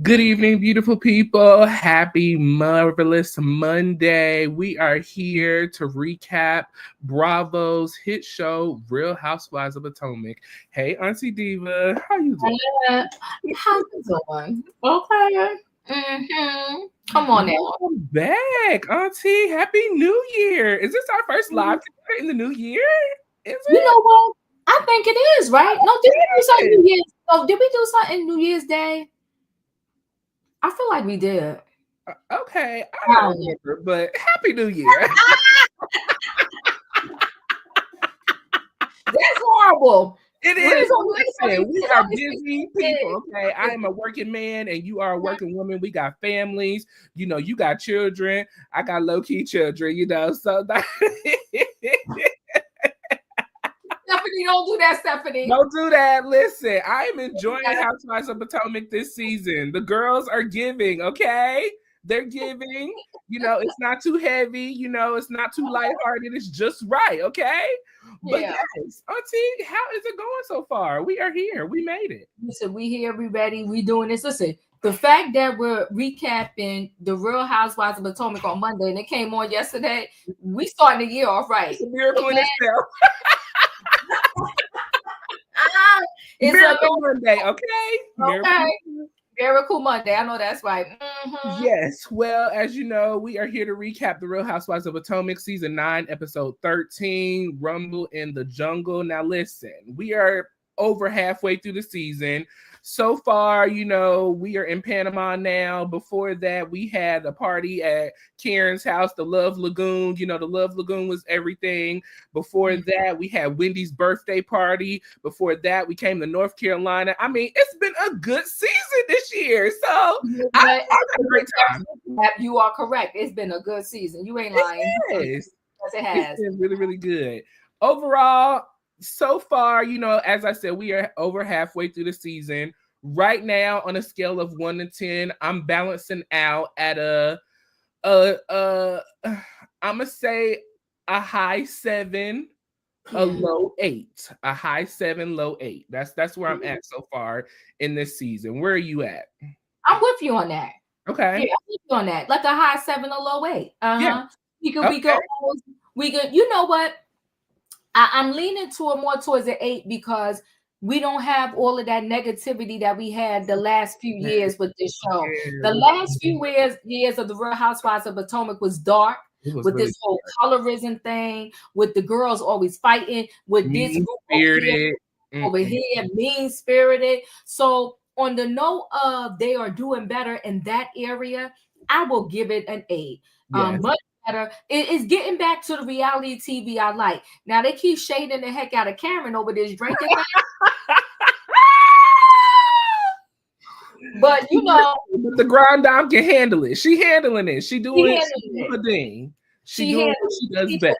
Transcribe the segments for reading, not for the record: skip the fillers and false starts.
Good evening, beautiful people. Happy marvelous Monday. We are here to recap Bravo's hit show, Real Housewives of Potomac. Hey, Auntie Diva, how you doing? How's it going? Okay. Come on now. Welcome back, Auntie. Happy New Year. Is this our first live together in the new year? Is You it? know what? I think it is, right? No, did we do something New Year's? Oh, did we do something New Year's Day? I feel like we did. Okay, I don't remember, but Happy New Year. That's horrible. It is. Listen, we are busy people. Okay, I am a working man, and you are a working woman. We got families. You know, you got children. I got low key children. You know, so Stephanie, don't do that, Stephanie. Don't do that. Listen, I am enjoying Housewives of Potomac this season. The girls are giving. Okay, they're giving. You know, it's not too heavy. You know, it's not too lighthearted. It's just right. Okay. But yes, Auntie, how is it going so far? We are here. We made it. Listen, we here, we ready, we doing this. Listen, the fact that we're recapping the Real Housewives of Potomac on Monday and it came on yesterday, we starting the year off right. It's a miracle in itself. It's Miracle Monday, okay? Miracle Monday. I know that's right. Yes. Well, as you know, we are here to recap the Real Housewives of Potomac season 9, episode 13, Rum-ble in the Jungle. Now, listen, we are over halfway through the season. So far, you know, we are in Panama now. Before that, we had a party at Karen's house, the Love Lagoon. You know, the Love Lagoon was everything. Before that, we had Wendy's birthday party. Before that, we came to North Carolina. I mean, it's been a good season this year. So I had a great time. You are correct. It's been a good season. You ain't lying. Yes, it has. It's been really, really good. Overall, so far, you know, as I said, we are over halfway through the season. Right now, on a scale of 1 to 10, I'm balancing out at I'm gonna say a high 7, a low 8. A high 7, low 8. That's where I'm at so far in this season. Where are you at? I'm with you on that. Okay. Yeah, I'm with you on that. Like a high 7, a low 8. Yeah. We could. You know what? I'm leaning more towards an 8 because we don't have all of that negativity that we had the last few years with this show. The last few years of the Real Housewives of Potomac was dark with really this whole colorism thing, with the girls always fighting, with this group over here, mean-spirited. So on the note of they are doing better in that area, I will give it an 8. Yes. Much better. It's getting back to the reality TV I like. Now they keep shading the heck out of Karen over this drinking thing. But you know, the Grand Dame can handle it. She handling it. She doing her thing. She doing what she does best.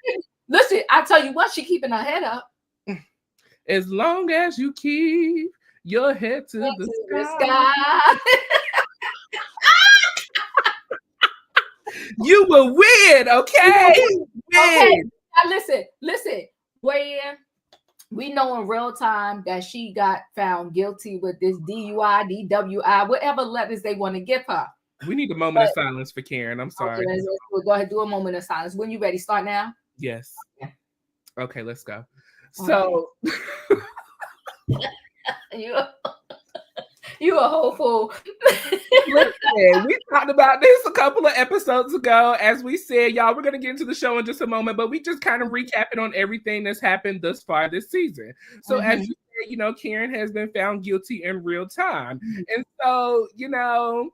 Listen, I tell you what, she keeping her head up. As long as you keep your head to the sky. You will win, okay? Okay. Now listen. We know in real time that she got found guilty with this DUI, DWI, whatever letters they want to give her. We need a moment of silence for Karen. I'm sorry. Okay, we'll go ahead and do a moment of silence. When you ready, start now? Yes. Okay, let's go. So you a whole fool. Listen, we talked about this a couple of episodes ago. As we said, y'all, we're going to get into the show in just a moment, but we just kind of recapping on everything that's happened thus far this season. So as you said, you know, Karen has been found guilty in real time. And so, you know,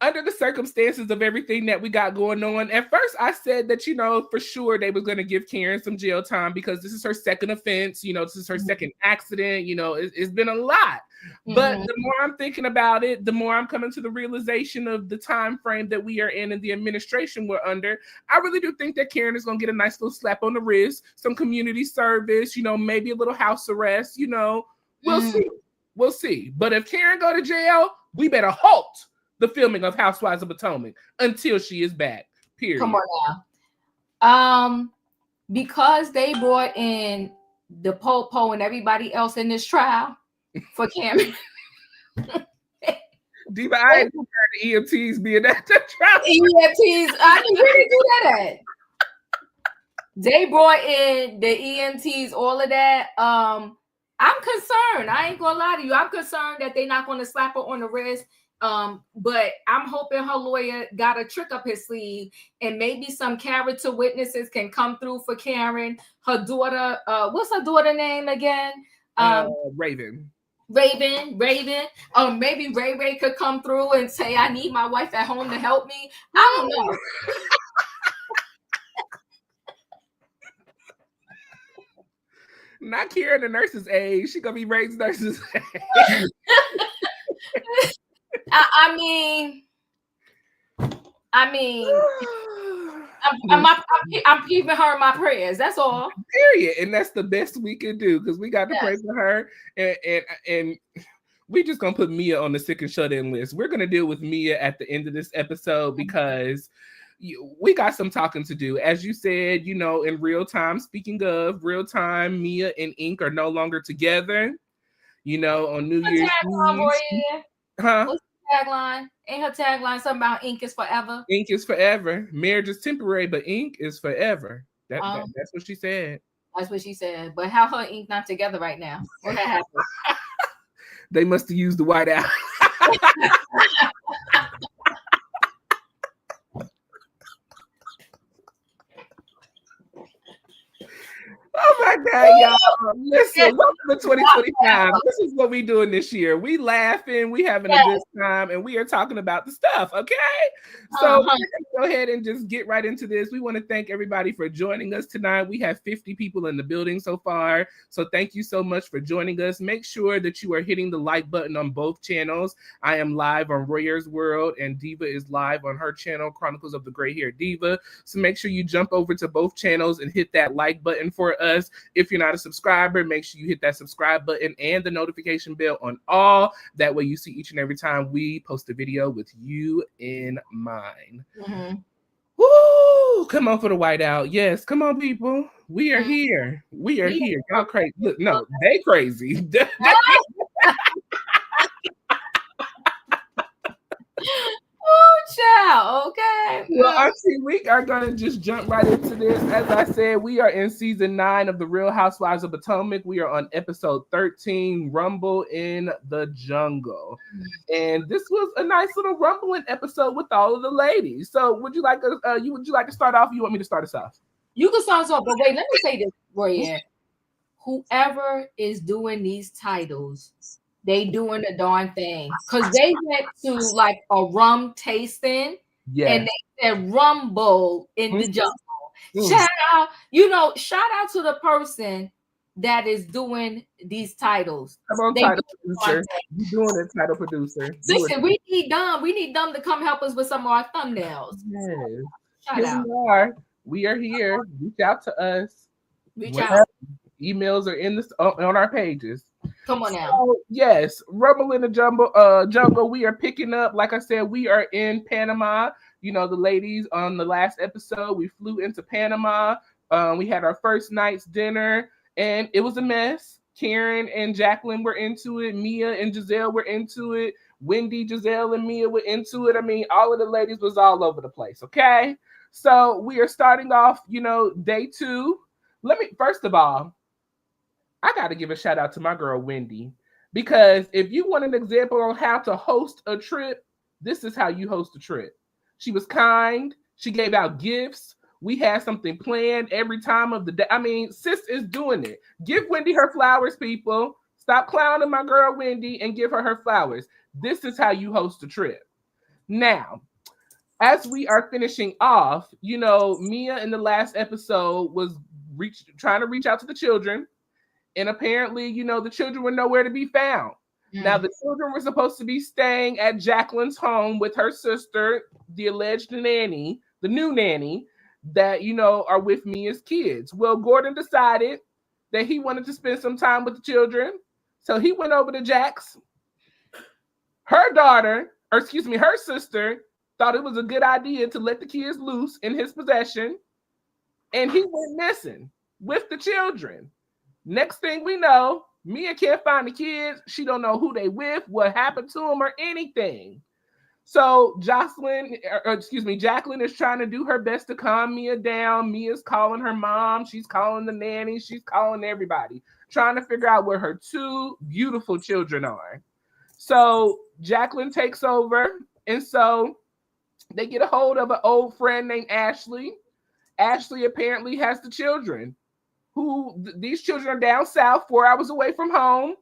under the circumstances of everything that we got going on, at first I said that, you know, for sure they were going to give Karen some jail time because this is her second offense. You know, this is her second accident. You know, it's been a lot. But the more I'm thinking about it, the more I'm coming to the realization of the time frame that we are in and the administration we're under. I really do think that Karen is going to get a nice little slap on the wrist, some community service, you know, maybe a little house arrest. You know, we'll see. We'll see. But if Karen go to jail, we better halt the filming of Housewives of Potomac until she is back. Period. Come on now. Because they brought in the Popo and everybody else in this trial for Karen. Diva, I ain't heard the EMTs being at the trial. EMTs, I mean, where they do that at? They brought in the EMTs, all of that. I'm concerned. I ain't gonna lie to you. I'm concerned that they're not gonna slap her on the wrist. But I'm hoping her lawyer got a trick up his sleeve, and maybe some character witnesses can come through for Karen. Her daughter, what's her daughter name again? Raven. Maybe Ray could come through and say, I need my wife at home to help me. I don't know. Not Kiera, the nurse's aide. She gonna be Ray's nurse's aide. I mean, I'm keeping her in my prayers. That's all. Period. And that's the best we can do, because we got to pray for her. And we just gonna put Mia on the sick and shut in list. We're gonna deal with Mia at the end of this episode, because we got some talking to do. As you said, in real time, speaking of real time, Mia and Inc are no longer together. On New Year's Eve. Huh? What's the tagline? Ain't her tagline something about Inc is forever? Inc is forever. Marriage is temporary, but Inc is forever. That's what she said. That's what she said. But how her Inc not together right now? What happened? They must have used the white out. Oh my God, y'all. Listen, welcome to 2025. This is what we doing this year. We laughing, we having a good time, and we are talking about the stuff, okay? So we're gonna go ahead and just get right into this. We want to thank everybody for joining us tonight. We have 50 people in the building so far. So thank you so much for joining us. Make sure that you are hitting the like button on both channels. I am live on Royaire's World, and Diva is live on her channel, Chronicles of the Gray Hair Diva. So make sure you jump over to both channels and hit that like button for us. If you're not a subscriber, make sure you hit that subscribe button and the notification bell on all. That way you see each and every time we post a video with you in mind. Woo! Come on for the whiteout. Yes, come on, people. We are here. We are here. Y'all crazy. Look, no, they crazy. Oh, child. Okay. Well, Auntie, we are going to just jump right into this. As I said, we are in season 9 of The Real Housewives of Potomac. We are on episode 13, Rumble in the Jungle. And this was a nice little rumbling episode with all of the ladies. So would you like to start off? Or you want me to start us off? You can start us off, but wait, let me say this, Royaire. Whoever is doing these titles, they doing the darn thing, because they went to like a rum tasting, and they said Rum-ble in the jungle. Shout out to the person that is doing these titles. Come on, title producer. You doing it, title producer. Listen, we need them to come help us with some of our thumbnails. Yes. Shout out. We are here. Reach out to us. Reach out. Emails are in this on our pages. Come on now. So, yes, Rumble in the Jungle. We are picking up. Like I said, we are in Panama. The ladies on the last episode, we flew into Panama. We had our first night's dinner, and it was a mess. Karen and Jacqueline were into it. Mia and Gizelle were into it. Wendy, Jazelle, and Mia were into it. I mean, all of the ladies was all over the place. Okay, so we are starting off. Day 2. First of all, I got to give a shout out to my girl, Wendy, because if you want an example on how to host a trip, this is how you host a trip. She was kind. She gave out gifts. We had something planned every time of the day. I mean, sis is doing it. Give Wendy her flowers, people. Stop clowning my girl, Wendy, and give her flowers. This is how you host a trip. Now, as we are finishing off, Mia in the last episode was trying to reach out to the children. And apparently, the children were nowhere to be found. Now, the children were supposed to be staying at Jacqueline's home with her sister, the alleged nanny, the new nanny, that, are with Mia's kids. Well, Gordon decided that he wanted to spend some time with the children. So he went over to Jack's. Her sister thought it was a good idea to let the kids loose in his possession. And he went missing with the children. Next thing we know, Mia can't find the kids. She don't know who they with, what happened to them, or anything. So Jacqueline is trying to do her best to calm Mia down. Mia's calling her mom. She's calling the nanny. She's calling everybody, trying to figure out where her two beautiful children are. So Jacqueline takes over, and so they get a hold of an old friend named Ashley. Ashley apparently has the children. These children are down south, 4 hours away from home.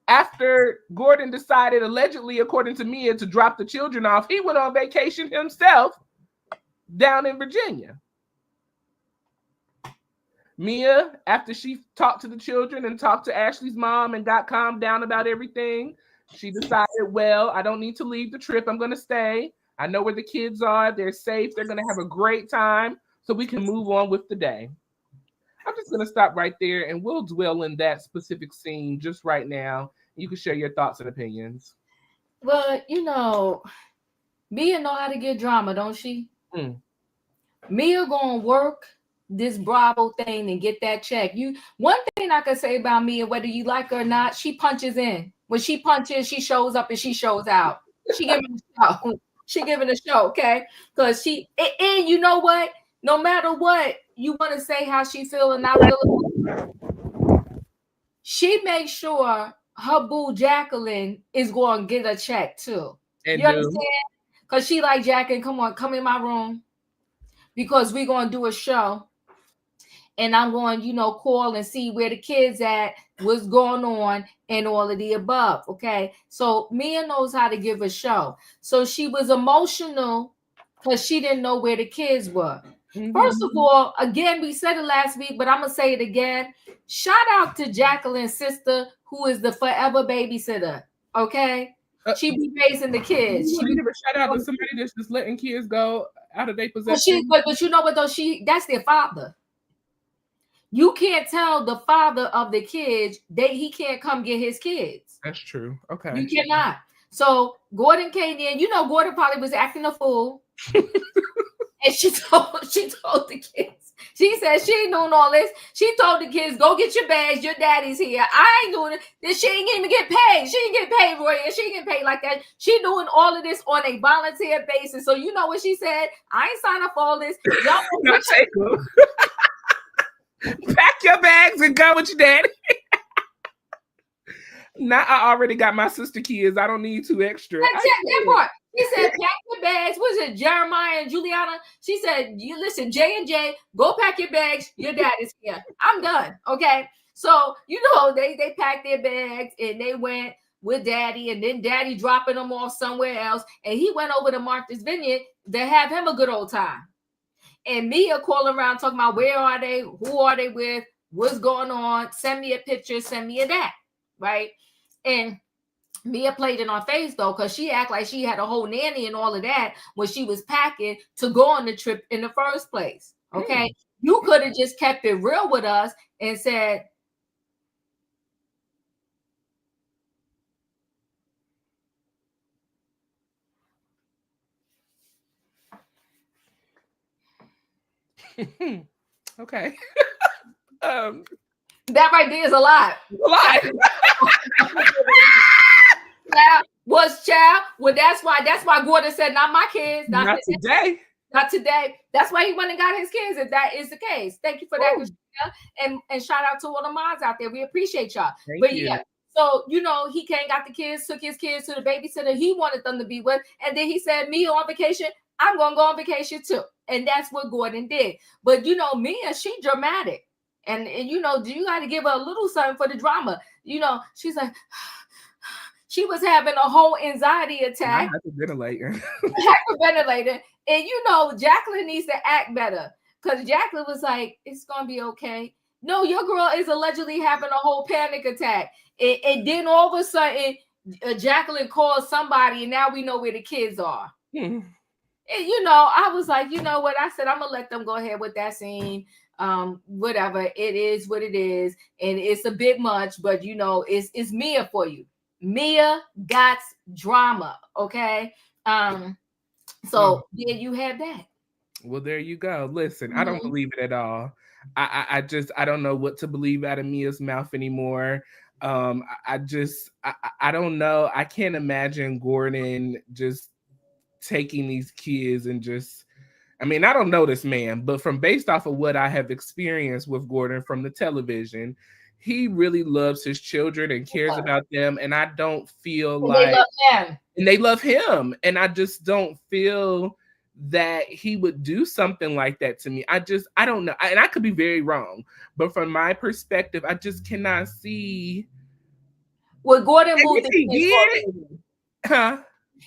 After Gordon decided, allegedly, according to Mia, to drop the children off, he went on vacation himself down in Virginia. Mia, after she talked to the children and talked to Ashley's mom and got calmed down about everything, she decided, well, I don't need to leave the trip. I'm going to stay. I know where the kids are. They're safe. They're going to have a great time, so we can move on with the day. I'm just going to stop right there, and we'll dwell in that specific scene just right now. You can share your thoughts and opinions. Well, Mia know how to get drama, don't she? Mia gonna work this Bravo thing and get that check. One thing I can say about Mia, whether you like her or not, she punches in. When she punches, she shows up and she shows out. She giving a show. She giving a show, okay? Because and you know what? No matter what you want to say how she feel and not feel, she makes sure her boo Jacqueline is going to get a check too. And you understand? Because she like, Jacqueline, come in my room, because we're going to do a show. And I'm going, call and see where the kids at, what's going on, and all of the above, okay? So Mia knows how to give a show. So she was emotional because she didn't know where the kids were. First of all, again, we said it last week, but I'm going to say it again. Shout out to Jacqueline's sister, who is the forever babysitter, okay? She be raising the kids. She never shout out to somebody that's just letting kids go out of their possession. But you know what, though? That's their father. You can't tell the father of the kids he can't come get his kids. That's true. Okay. You cannot. So Gordon came in. Gordon probably was acting a fool. And she told the kids. She said she ain't doing all this. She told the kids, go get your bags. Your daddy's here. I ain't doing it. She ain't even get paid. She ain't get paid, Royaire. She ain't get paid like that. She doing all of this on a volunteer basis. So you know what she said? I ain't signed up for all this. Y'all no, take them. Pack your bags and go with your daddy. Now I already got my sister kids. I don't need 2 extra. That part. She said, pack your bags. Was it Jeremiah and Juliana? She said, you listen, J&J, go pack your bags. Your dad is here. I'm done. Okay. So, they packed their bags and they went with daddy, and then daddy dropping them off somewhere else. And he went over to Martha's Vineyard to have him a good old time. And Mia calling around talking about where are they? Who are they with? What's going on? Send me a picture. Send me a that. Right. And Mia played in our face, though, because she acted like she had a whole nanny and all of that when she was packing to go on the trip in the first place. Okay. You could have just kept it real with us and said, okay. That right there is a lot. A lot. Well, that's why Gordon said, not my kids. Not today. Not today. That's why he went and got his kids, if that is the case. Thank you for that, Christina. And shout out to all the moms out there. We appreciate y'all. Thank you. Yeah, so he came, got the kids, took his kids to the babysitter he wanted them to be with, and then he said, me on vacation, I'm gonna go on vacation too. And that's what Gordon did. But Mia, she dramatic. And do you got to give her a little something for the drama? She's like, she was having a whole anxiety attack. Hyperventilating. And Jacqueline needs to act better, because Jacqueline was like, it's gonna be okay. No, your girl is allegedly having a whole panic attack. And then all of a sudden, Jacqueline calls somebody, and now we know where the kids are. And I was like, you know what? I said, I'm gonna let them go ahead with that scene. Whatever, it is what it is, and it's a bit much, but it's Mia for you. Mia got drama, okay? So there you have that. Well, there you go. Listen, I don't believe it at all. I don't know what to believe out of Mia's mouth anymore. I don't know. I can't imagine Gordon just taking these kids and just, I mean, I don't know this man, but from based off of what I have experienced with Gordon from the television, he really loves his children and cares about them. And I don't feel like they love him. And they love him. And I just don't feel that he would do something like that to me. I don't know. And I could be very wrong, but from my perspective, I just cannot see. Well, Gordon moved the kids for a reason. Huh?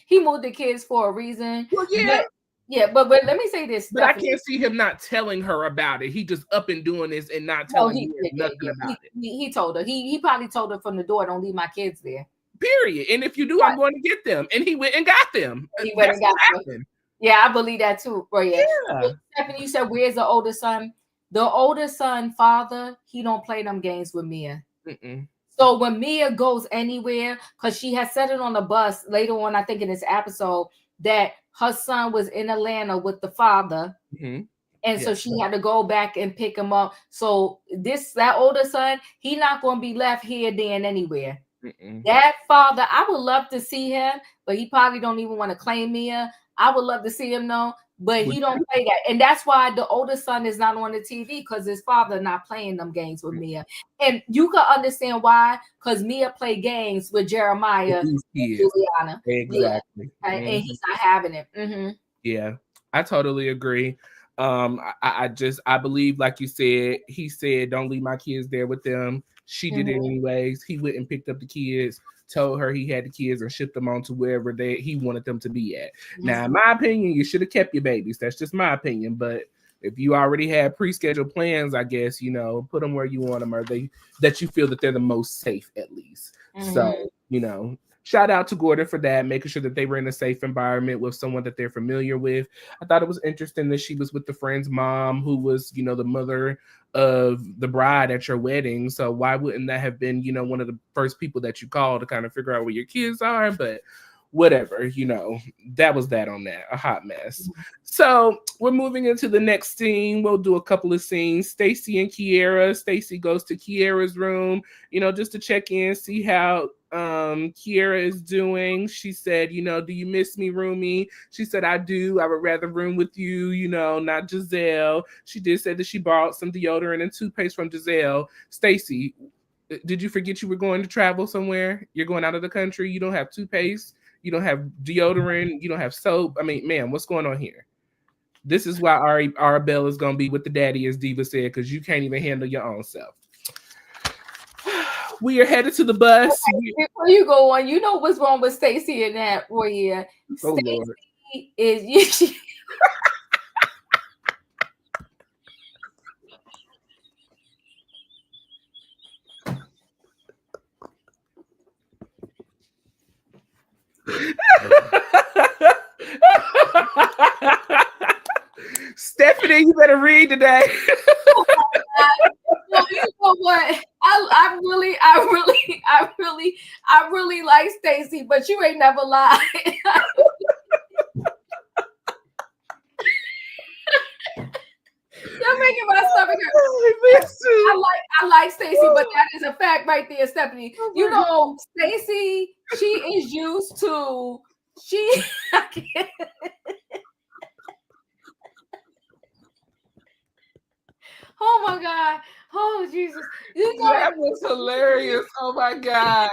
He moved the kids for a reason. Well, yeah. But let me say this. But Stephanie, I can't see him not telling her about it. He just up and doing this and not telling her nothing about it. He told her. He probably told her from the door, don't leave my kids there. Period. And if you do, I'm going to get them. And he went and got them. He went and got them. Yeah, I believe that too, Royaire. Yeah. Stephanie, you said, where's the older son? The older son, father, he don't play them games with Mia. So when Mia goes anywhere, because she has said it on the bus later on, I think in this episode, that her son was in Atlanta with the father. And so she had to go back and pick him up. So that older son, he not going to be left here, there, and anywhere. That father, I would love to see him, but he probably don't even want to claim Mia. I would love to see him, though, but he don't play that. And that's why the older son is not on the TV, because his father not playing them games with Mia. And you can understand why, because Mia play games with Jeremiah and Juliana. Exactly. And he's not having it. Yeah, I totally agree. I believe, like you said, he said, don't leave my kids there with them. She did it anyways. He went and picked up the kids, told her he had the kids, and shipped them on to wherever he wanted them to be at. Now, in my opinion, you should have kept your babies. That's just my opinion. But if you already had pre-scheduled plans, I guess, put them where you want them, or that you feel that they're the most safe, at least. So, shout out to Gordon for that, making sure that they were in a safe environment with someone that they're familiar with. I thought it was interesting that she was with the friend's mom, who was, the mother of the bride at your wedding. So why wouldn't that have been, one of the first people that you call to kind of figure out where your kids are? But whatever, that was that on that, a hot mess. So we're moving into the next scene. We'll do a couple of scenes. Stacy and Kiera. Stacy goes to Kiera's room, just to check in, see how Kiera is doing. She said, do you miss me, roomie? She said, I do. I would rather room with you, not Jazelle. She did say that she borrowed some deodorant and toothpaste from Jazelle. Stacy, did you forget you were going to travel somewhere? You're going out of the country. You don't have toothpaste. You don't have deodorant. You don't have soap. I mean, man, what's going on here? This is why Arabelle is going to be with the daddy, as Diva said, because you can't even handle your own self. We are headed to the bus. Okay, before you go on, you know what's wrong with Stacy and that, Royaire. Stacy is Stephanie, you better read today. You know what? I really like Stacy, but you ain't never lied. You're making my stomach hurt. I like Stacy, but that is a fact right there, Stephanie. Stacy, she is used to Oh my God. Oh Jesus. That was hilarious. Oh my God.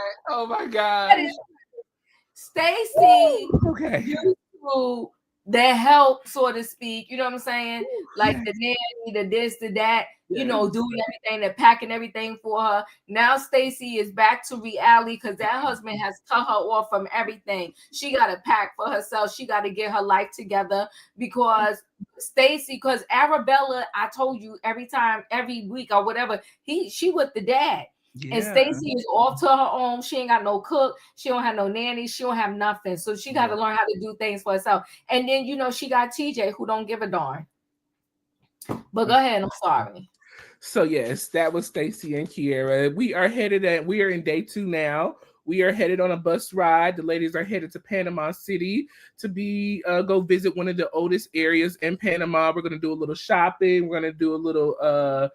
Stacy used to the help, so to speak. You know what I'm saying? Like the nanny, the this, the that, doing everything, they're packing everything for her. Now Stacy is back to reality because that husband has cut her off from everything. She got to pack for herself. She got to get her life together because Arabella, I told you every week or whatever, she with the dad. Yeah. And Stacy is off to her own. She ain't got no cook. She don't have no nanny. She don't have nothing. So she got to learn how to do things for herself. And then, she got TJ who don't give a darn. But go ahead. I'm sorry. So yes, that was Stacy and Kiera. We are in day 2 now. we are headed on a bus ride. The ladies are headed to Panama City to go visit one of the oldest areas in Panama. We're gonna do a little shopping. We're gonna do a little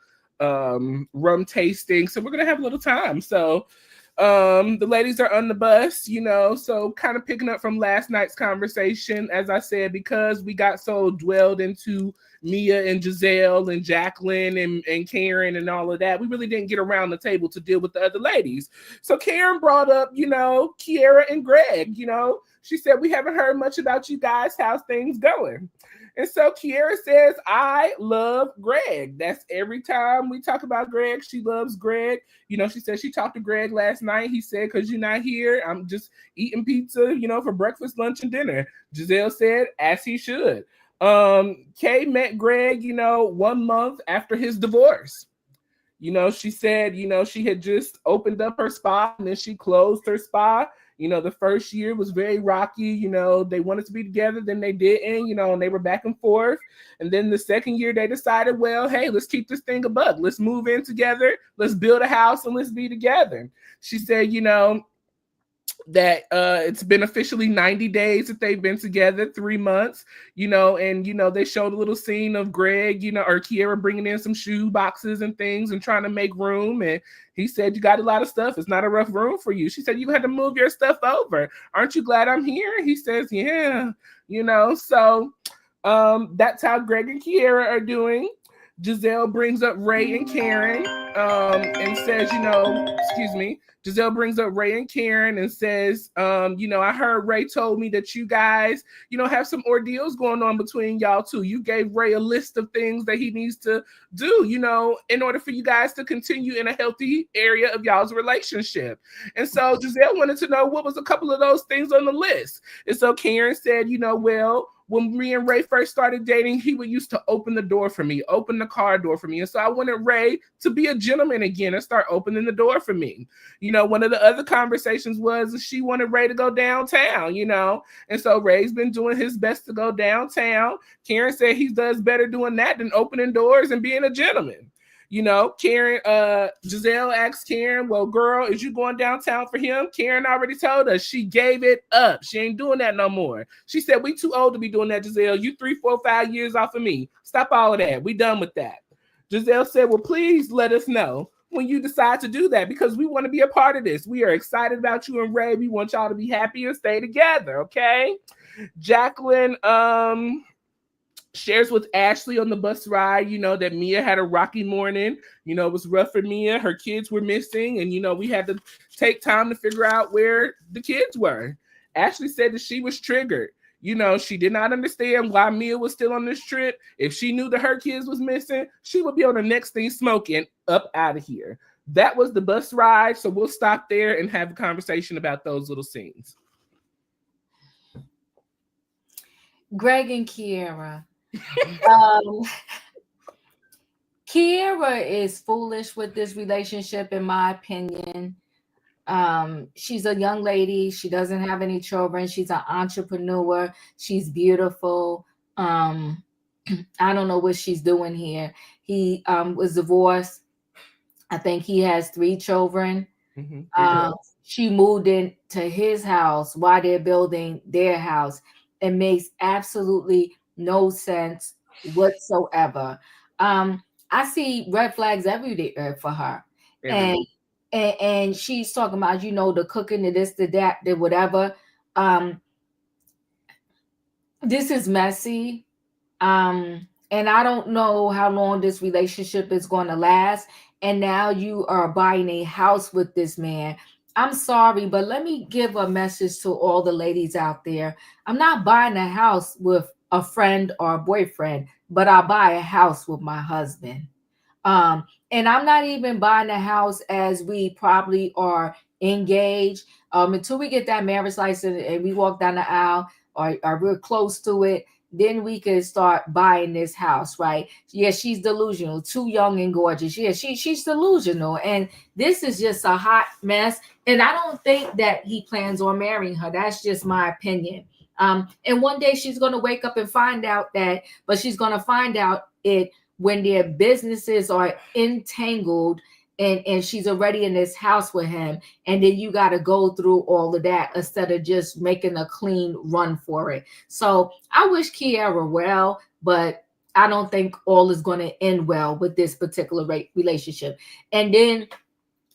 rum tasting. So we're gonna have a little time. So the ladies are on the bus, so kind of picking up from last night's conversation, as I said, because we got so dwelled into Mia and Gizelle and Jacqueline and Karen and all of that, we really didn't get around the table to deal with the other ladies. So Karen brought up, Kiera and Greg, she said, we haven't heard much about you guys. How's things going? And so Kiera says, I love Greg. That's every time we talk about Greg, she loves Greg. She said she talked to Greg last night. He said, because you're not here, I'm just eating pizza, for breakfast, lunch, and dinner. Gizelle said, as he should. Kay met Greg, 1 month after his divorce. She said, she had just opened up her spa and then she closed her spa. The first year was very rocky. They wanted to be together, then they didn't, and they were back and forth. And then the second year they decided, well, hey, let's keep this thing a buck. Let's move in together. Let's build a house and let's be together. She said, that it's been officially 90 days that they've been together, 3 months, and they showed a little scene of Greg, or Kiera bringing in some shoe boxes and things and trying to make room. And he said, you got a lot of stuff. It's not a rough room for you. She said, you had to move your stuff over. Aren't you glad I'm here? He says, yeah, so that's how Greg and Kiera are doing. Gizelle brings up Ray and Karen and says, Gizelle brings up Ray and Karen and says, I heard Ray told me that you guys, have some ordeals going on between y'all too. You gave Ray a list of things that he needs to do, in order for you guys to continue in a healthy area of y'all's relationship. And so Gizelle wanted to know what was a couple of those things on the list. And so Karen said, well, when me and Ray first started dating, he would used to open the door for me, open the car door for me. And so I wanted Ray to be a gentleman again and start opening the door for me. One of the other conversations was she wanted Ray to go downtown, and so Ray's been doing his best to go downtown. Karen said he does better doing that than opening doors and being a gentleman. Karen, Gizelle asked Karen, well, girl, is you going downtown for him? Karen already told us she gave it up. She ain't doing that no more. She said, we too old to be doing that, Gizelle. You 3, 4, 5 years off of me. Stop all of that. We done with that. Gizelle said, well, please let us know when you decide to do that, because we want to be a part of this. We are excited about you and Ray. We want y'all to be happy and stay together, okay? Jacqueline, shares with Ashley on the bus ride, that Mia had a rocky morning. It was rough for Mia. Her kids were missing, and, we had to take time to figure out where the kids were. Ashley said that she was triggered. She did not understand why Mia was still on this trip. If she knew that her kids was missing, she would be on the next thing smoking up out of here. That was the bus ride, so we'll stop there and have a conversation about those little scenes. Greg and Kiera. Kiera is foolish with this relationship, in my opinion. She's a young lady. She doesn't have any children. She's an entrepreneur. She's beautiful. I don't know what she's doing here. He was divorced. I think he has 3 children. Mm-hmm. She moved into his house while they're building their house. It makes absolutely no sense whatsoever. I see red flags every day for her. And she's talking about, the cooking, the this, the that, the whatever. This is messy. And I don't know how long this relationship is going to last. And now you are buying a house with this man. I'm sorry, but let me give a message to all the ladies out there. I'm not buying a house with a friend or a boyfriend, but I'll buy a house with my husband. And I'm not even buying a house as we probably are engaged. Until we get that marriage license and we walk down the aisle or we're close to it, then we can start buying this house, right? Yeah, she's delusional, too young and gorgeous. Yeah, she's delusional. And this is just a hot mess. And I don't think that he plans on marrying her. That's just my opinion. And one day she's going to wake up and find out that, but she's going to find out it when their businesses are entangled and she's already in this house with him, and then you got to go through all of that instead of just making a clean run for it. So I wish Kiera well, but I don't think all is going to end well with this particular relationship. And then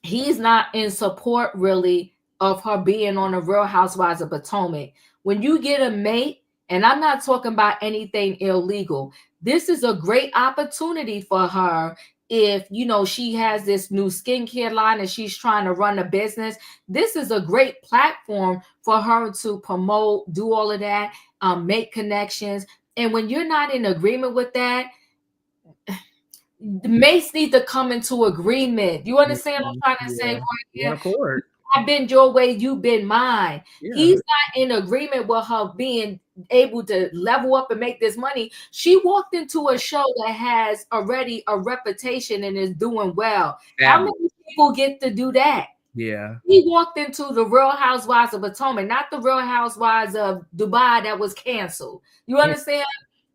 he's not in support really of her being on the Real Housewives of Potomac. When you get a mate, and I'm not talking about anything illegal, this is a great opportunity for her. If she has this new skincare line and she's trying to run a business, this is a great platform for her to promote, do all of that, make connections. And when you're not in agreement with that, the mates need to come into agreement. You understand what I'm trying to say? Royaire? I've been your way, you've been mine. Yeah. He's not in agreement with her being able to level up and make this money. She walked into a show that has already a reputation and is doing well. How many people get to do that? Yeah. He walked into the Real Housewives of Potomac, not the Real Housewives of Dubai that was canceled. You understand?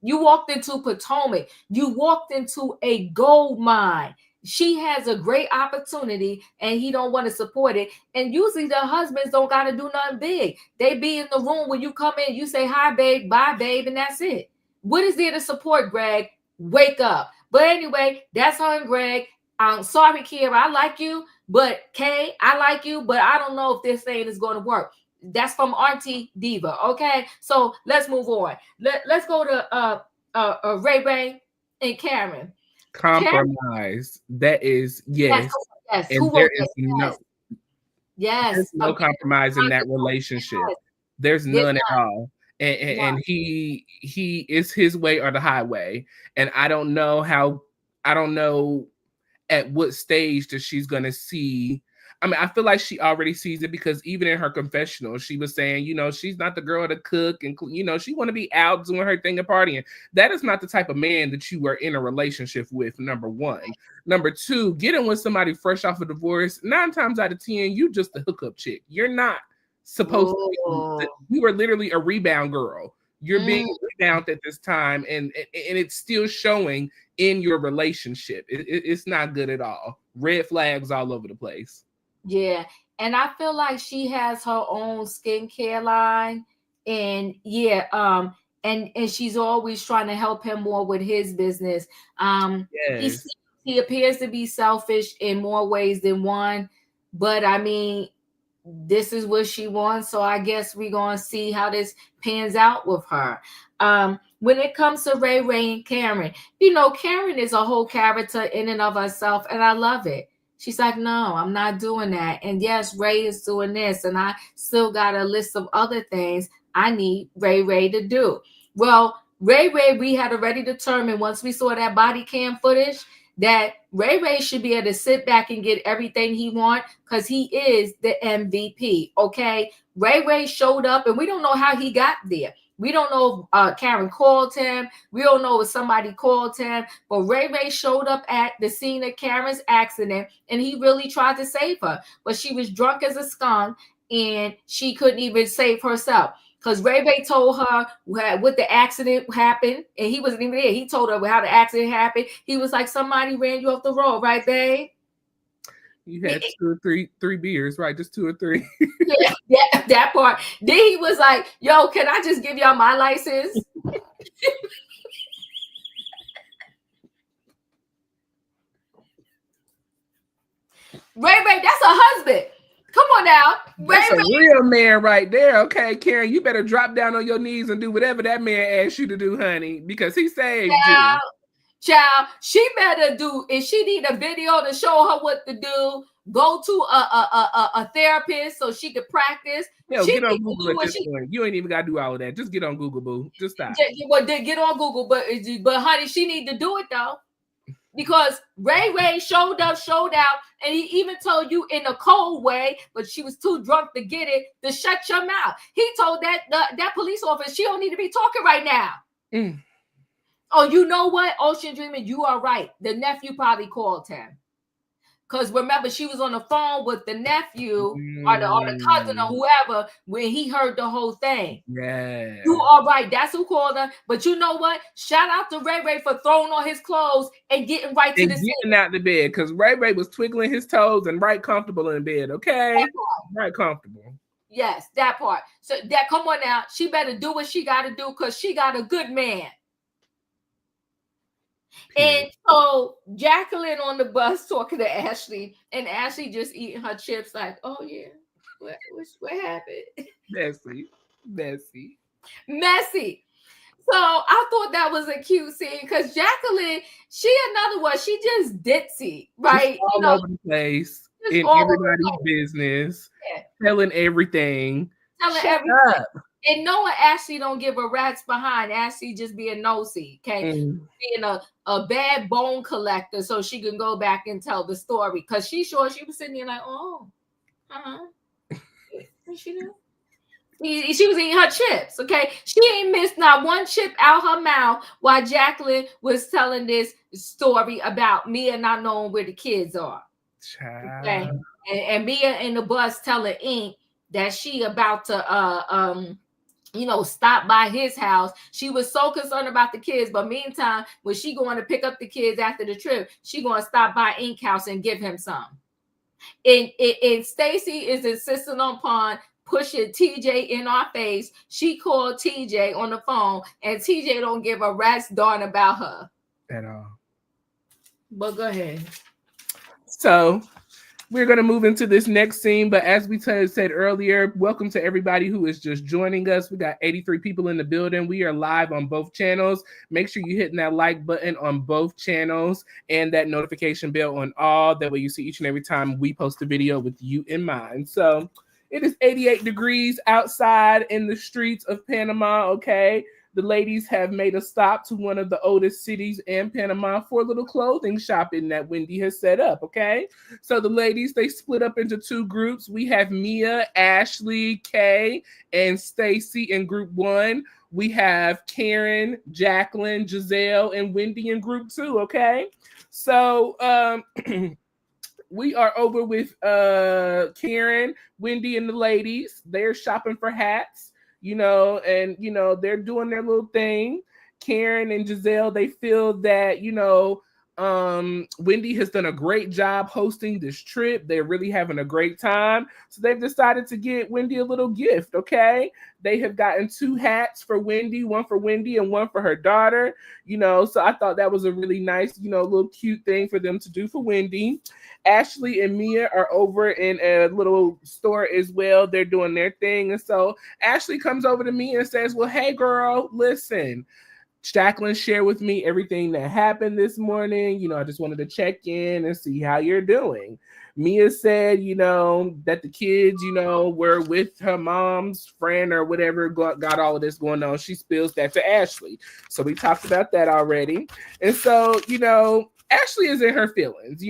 You walked into Potomac. You walked into a gold mine. She has a great opportunity and he don't want to support it. And usually the husbands don't got to do nothing big. They be in the room when you come in, you say, hi, babe, bye, babe, and that's it. What is there to support, Greg? Wake up. But anyway, that's her and Greg. I'm sorry, Kiera, I like you, but Kay, I like you, but I don't know if this thing is going to work. That's from Auntie Diva, okay? So let's move on. Let's go to Ray Ray and Karen. Compromise. That is, yes. Yes. And there is no compromise in that relationship. Yes. There's none at all. And he is his way or the highway. And I don't know at what stage that she's going to see. I mean, I feel like she already sees it because even in her confessional, she was saying, she's not the girl to cook and, she want to be out doing her thing and partying. That is not the type of man that you are in a relationship with, number one. Number two, getting with somebody fresh off a divorce, 9 times out of 10, you just a hookup chick. You're not supposed to be. You are literally a rebound girl. You're being rebounded at this time, and it's still showing in your relationship. It's not good at all. Red flags all over the place. Yeah, and I feel like she has her own skincare line, and and she's always trying to help him more with his business. Yes. He appears to be selfish in more ways than one, but I mean, this is what she wants, so I guess we're gonna see how this pans out with her. When it comes to Ray Ray and Karen, Karen is a whole character in and of herself, and I love it. She's like, no, I'm not doing that. And yes, Ray is doing this, and I still got a list of other things I need Ray to do. Well, Ray, we had already determined once we saw that body cam footage that Ray should be able to sit back and get everything he wants because he is the MVP, okay? Ray showed up, and we don't know how he got there. We don't know if Karen called him. We don't know if somebody called him. But Ray showed up at the scene of Karen's accident, and he really tried to save her. But she was drunk as a skunk, and she couldn't even save herself. Because Ray told her what the accident happened, and he wasn't even there. He told her how the accident happened. He was like, somebody ran you off the road, right, babe? You had 2 or 3 beers, right? Just 2 or 3. yeah, that part. Then he was like, yo, can I just give y'all my license? Ray, that's a husband. Come on now. That's a real man right there. Okay, Karen, you better drop down on your knees and do whatever that man asked you to do, honey, because he saved you. Child, she better do, if she need a video to show her what to do, go to a therapist so she could practice. Yo, get on Google at this point. You ain't even got to do all of that. Just get on Google, boo. Just stop. Get on Google, but honey, she need to do it, though. Because Ray showed up, showed out, and he even told you in a cold way, but she was too drunk to get it, to shut your mouth. He told that police officer, she don't need to be talking right now. Oh, you know what, Ocean Dreamer, you are right. The nephew probably called him. Because remember, she was on the phone with the nephew or the cousin or whoever when he heard the whole thing. Yeah. You are right. That's who called her. But you know what? Shout out to Ray Ray for throwing on his clothes and getting right to the scene. Getting out the bed, because Ray Ray was twiggling his toes and right comfortable in bed, okay? Right comfortable. Yes, that part. So that, come on now. She better do what she got to do because she got a good man. And so Jacqueline on the bus talking to Ashley, and Ashley just eating her chips like, oh yeah, what happened? Messy. So I thought that was a cute scene because Jacqueline, she another one, she just ditzy, right? Just all over the place, in everybody's business, telling everything. Telling everything. Up. And knowing Ashley don't give a rat's behind. Ashley just being nosy, okay? Being a bad bone collector so she can go back and tell the story. Because she was sitting there like, oh, what she do? She was eating her chips, okay? She ain't missed not one chip out her mouth while Jacqueline was telling this story about Mia not knowing where the kids are. Okay? And Mia in the bus telling Inc that she about to stop by his house. She was so concerned about the kids, but meantime, when she going to pick up the kids after the trip, she going to stop by Inc house and give him some. And Stacy is insisting upon pushing TJ in our face. She called TJ on the phone, and TJ don't give a rat's darn about her at all. But go ahead. So we're going to move into this next scene, but as we said earlier, welcome to everybody who is just joining us. We got 83 people in the building. We are live on both channels. Make sure you're hitting that like button on both channels and that notification bell on all. That way you see each and every time we post a video with you in mind. So it is 88 degrees outside in the streets of Panama, okay? The ladies have made a stop to one of the oldest cities in Panama for a little clothing shopping that Wendy has set up, okay? So the ladies, they split up into two groups. We have Mia, Ashley, Kay, and Stacy in group one. We have Karen, Jacqueline, Gizelle, and Wendy in group two, okay? So we are over with Karen, Wendy, and the ladies. They're shopping for hats. And they're doing their little thing. Karen and Jazelle, they feel that, Wendy has done a great job hosting this trip. They're really having a great time. So they've decided to get Wendy a little gift, okay? They have gotten 2 hats for Wendy, one for Wendy and one for her daughter, So I thought that was a really nice, little cute thing for them to do for Wendy. Ashley and Mia are over in a little store as well. They're doing their thing. And so Ashley comes over to me and says, well, hey, girl, listen. Jacqueline shared with me everything that happened this morning. I just wanted to check in and see how you're doing. Mia said, that the kids, were with her mom's friend or whatever, got all of this going on. She spills that to Ashley. So we talked about that already. And so, Ashley is in her feelings.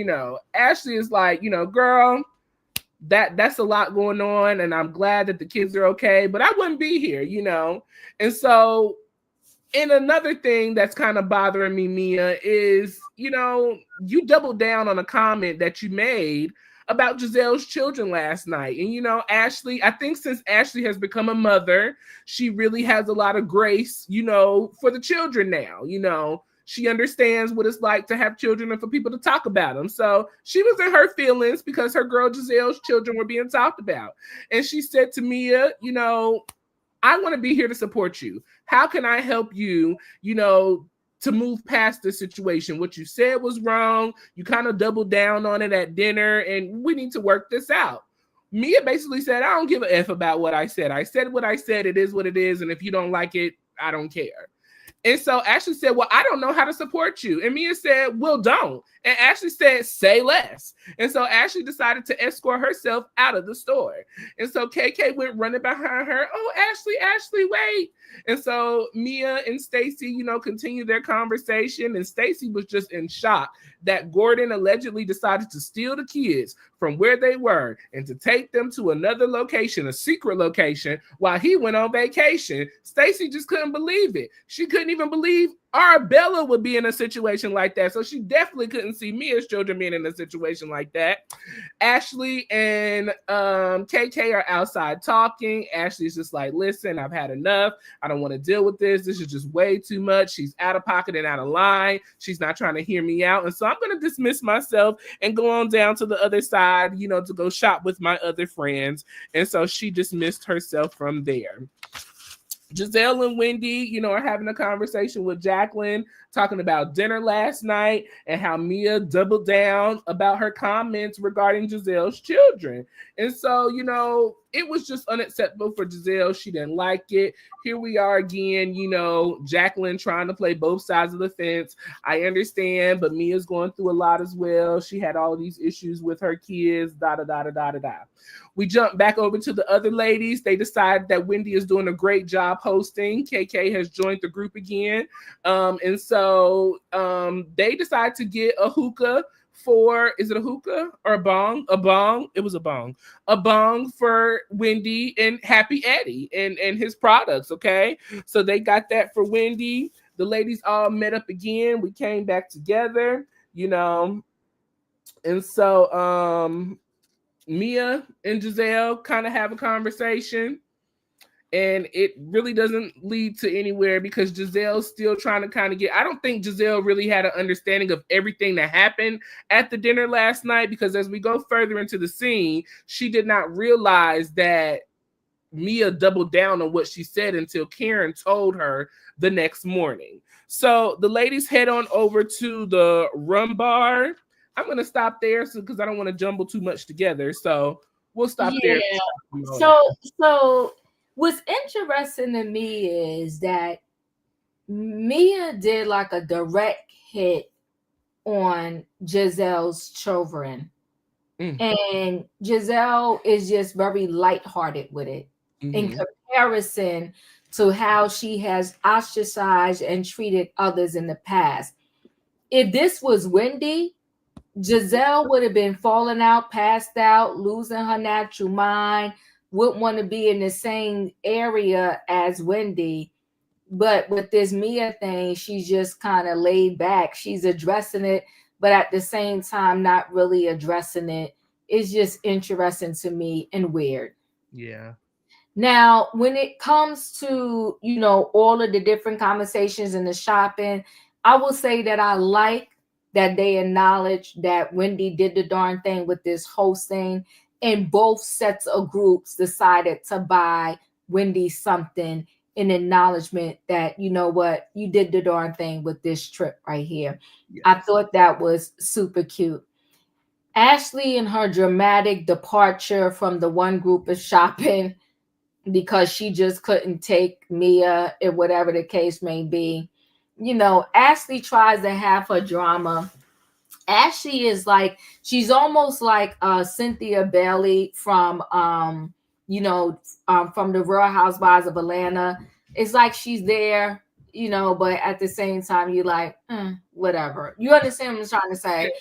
Ashley is like, girl, that's a lot going on. And I'm glad that the kids are okay, but I wouldn't be here, And so, and another thing that's kind of bothering me, Mia, is, you doubled down on a comment that you made about Gizelle's children last night. And, Ashley, I think since Ashley has become a mother, she really has a lot of grace, for the children now. She understands what it's like to have children and for people to talk about them. So she was in her feelings because her girl Gizelle's children were being talked about. And she said to Mia, I want to be here to support you. How can I help you, to move past this situation? What you said was wrong. You kind of doubled down on it at dinner, and we need to work this out. Mia basically said, I don't give a F about what I said. I said what I said. It is what it is. And if you don't like it, I don't care. And so Ashley said, well, I don't know how to support you. And Mia said, well, don't. And Ashley said, say less. And so Ashley decided to escort herself out of the store. And so KK went running behind her. Oh, Ashley, wait. And so Mia and Stacy, continued their conversation. And Stacy was just in shock that Gordon allegedly decided to steal the kids from where they were and to take them to another location, a secret location, while he went on vacation. Stacy just couldn't believe it. She couldn't even believe Arabella would be in a situation like that. So she definitely couldn't see Mia's children being in a situation like that. Ashley and KK are outside talking. Ashley's just like, listen, I've had enough. I don't want to deal with this. This is just way too much. She's out of pocket and out of line. She's not trying to hear me out. And so I'm going to dismiss myself and go on down to the other side, you know, to go shop with my other friends. And so she dismissed herself from there. Gizelle and Wendy, you know, are having a conversation with Jacqueline, talking about dinner last night and how Mia doubled down about her comments regarding Gizelle's children. And so, you know, it was just unacceptable for Gizelle. She didn't like it. Here we are again, you know, Jacqueline trying to play both sides of the fence. I understand, but Mia's going through a lot as well. She had all these issues with her kids, da-da-da-da-da-da-da. We jump back over to the other ladies. They decide that Wendy is doing a great job hosting. KK has joined the group again. And so they decide to get a hookah for, is it a hookah or a bong? A bong. It was a bong. A bong for Wendy and Happy Eddie and his products, okay? So they got that for Wendy. The ladies all met up again. We came back together, you know. And so Mia and Gizelle kind of have a conversation, and it really doesn't lead to anywhere because Gizelle's still trying to kind of get, I don't think Gizelle really had an understanding of everything that happened at the dinner last night, because as we go further into the scene, she did not realize that Mia doubled down on what she said until Karen told her the next morning. So the ladies head on over to the rum bar. I'm going to stop there because I don't want to jumble too much together. So we'll stop there. So what's interesting to me is that Mia did like a direct hit on Gizelle's children. And Gizelle is just very lighthearted with it in comparison to how she has ostracized and treated others in the past. If this was Wendy, Gizelle would have been falling out, passed out, losing her natural mind, wouldn't want to be in the same area as Wendy. But with this Mia thing, she's just kind of laid back. She's addressing it, but at the same time, not really addressing it. It's just interesting to me and weird. Yeah. Now, when it comes to, you know, all of the different conversations in the shopping, I will say that I like that they acknowledge that Wendy did the darn thing with this hosting, and both sets of groups decided to buy Wendy something in acknowledgement that, you know what, you did the darn thing with this trip right here. Yes. I thought that was super cute. Ashley and her dramatic departure from the one group of shopping because she just couldn't take Mia, or whatever the case may be. You know, Ashley tries to have her drama. Ashley is like, she's almost like Cynthia Bailey from from the Real Housewives of Atlanta. It's like she's there, you know, but at the same time, you're like, whatever. You understand what I'm trying to say?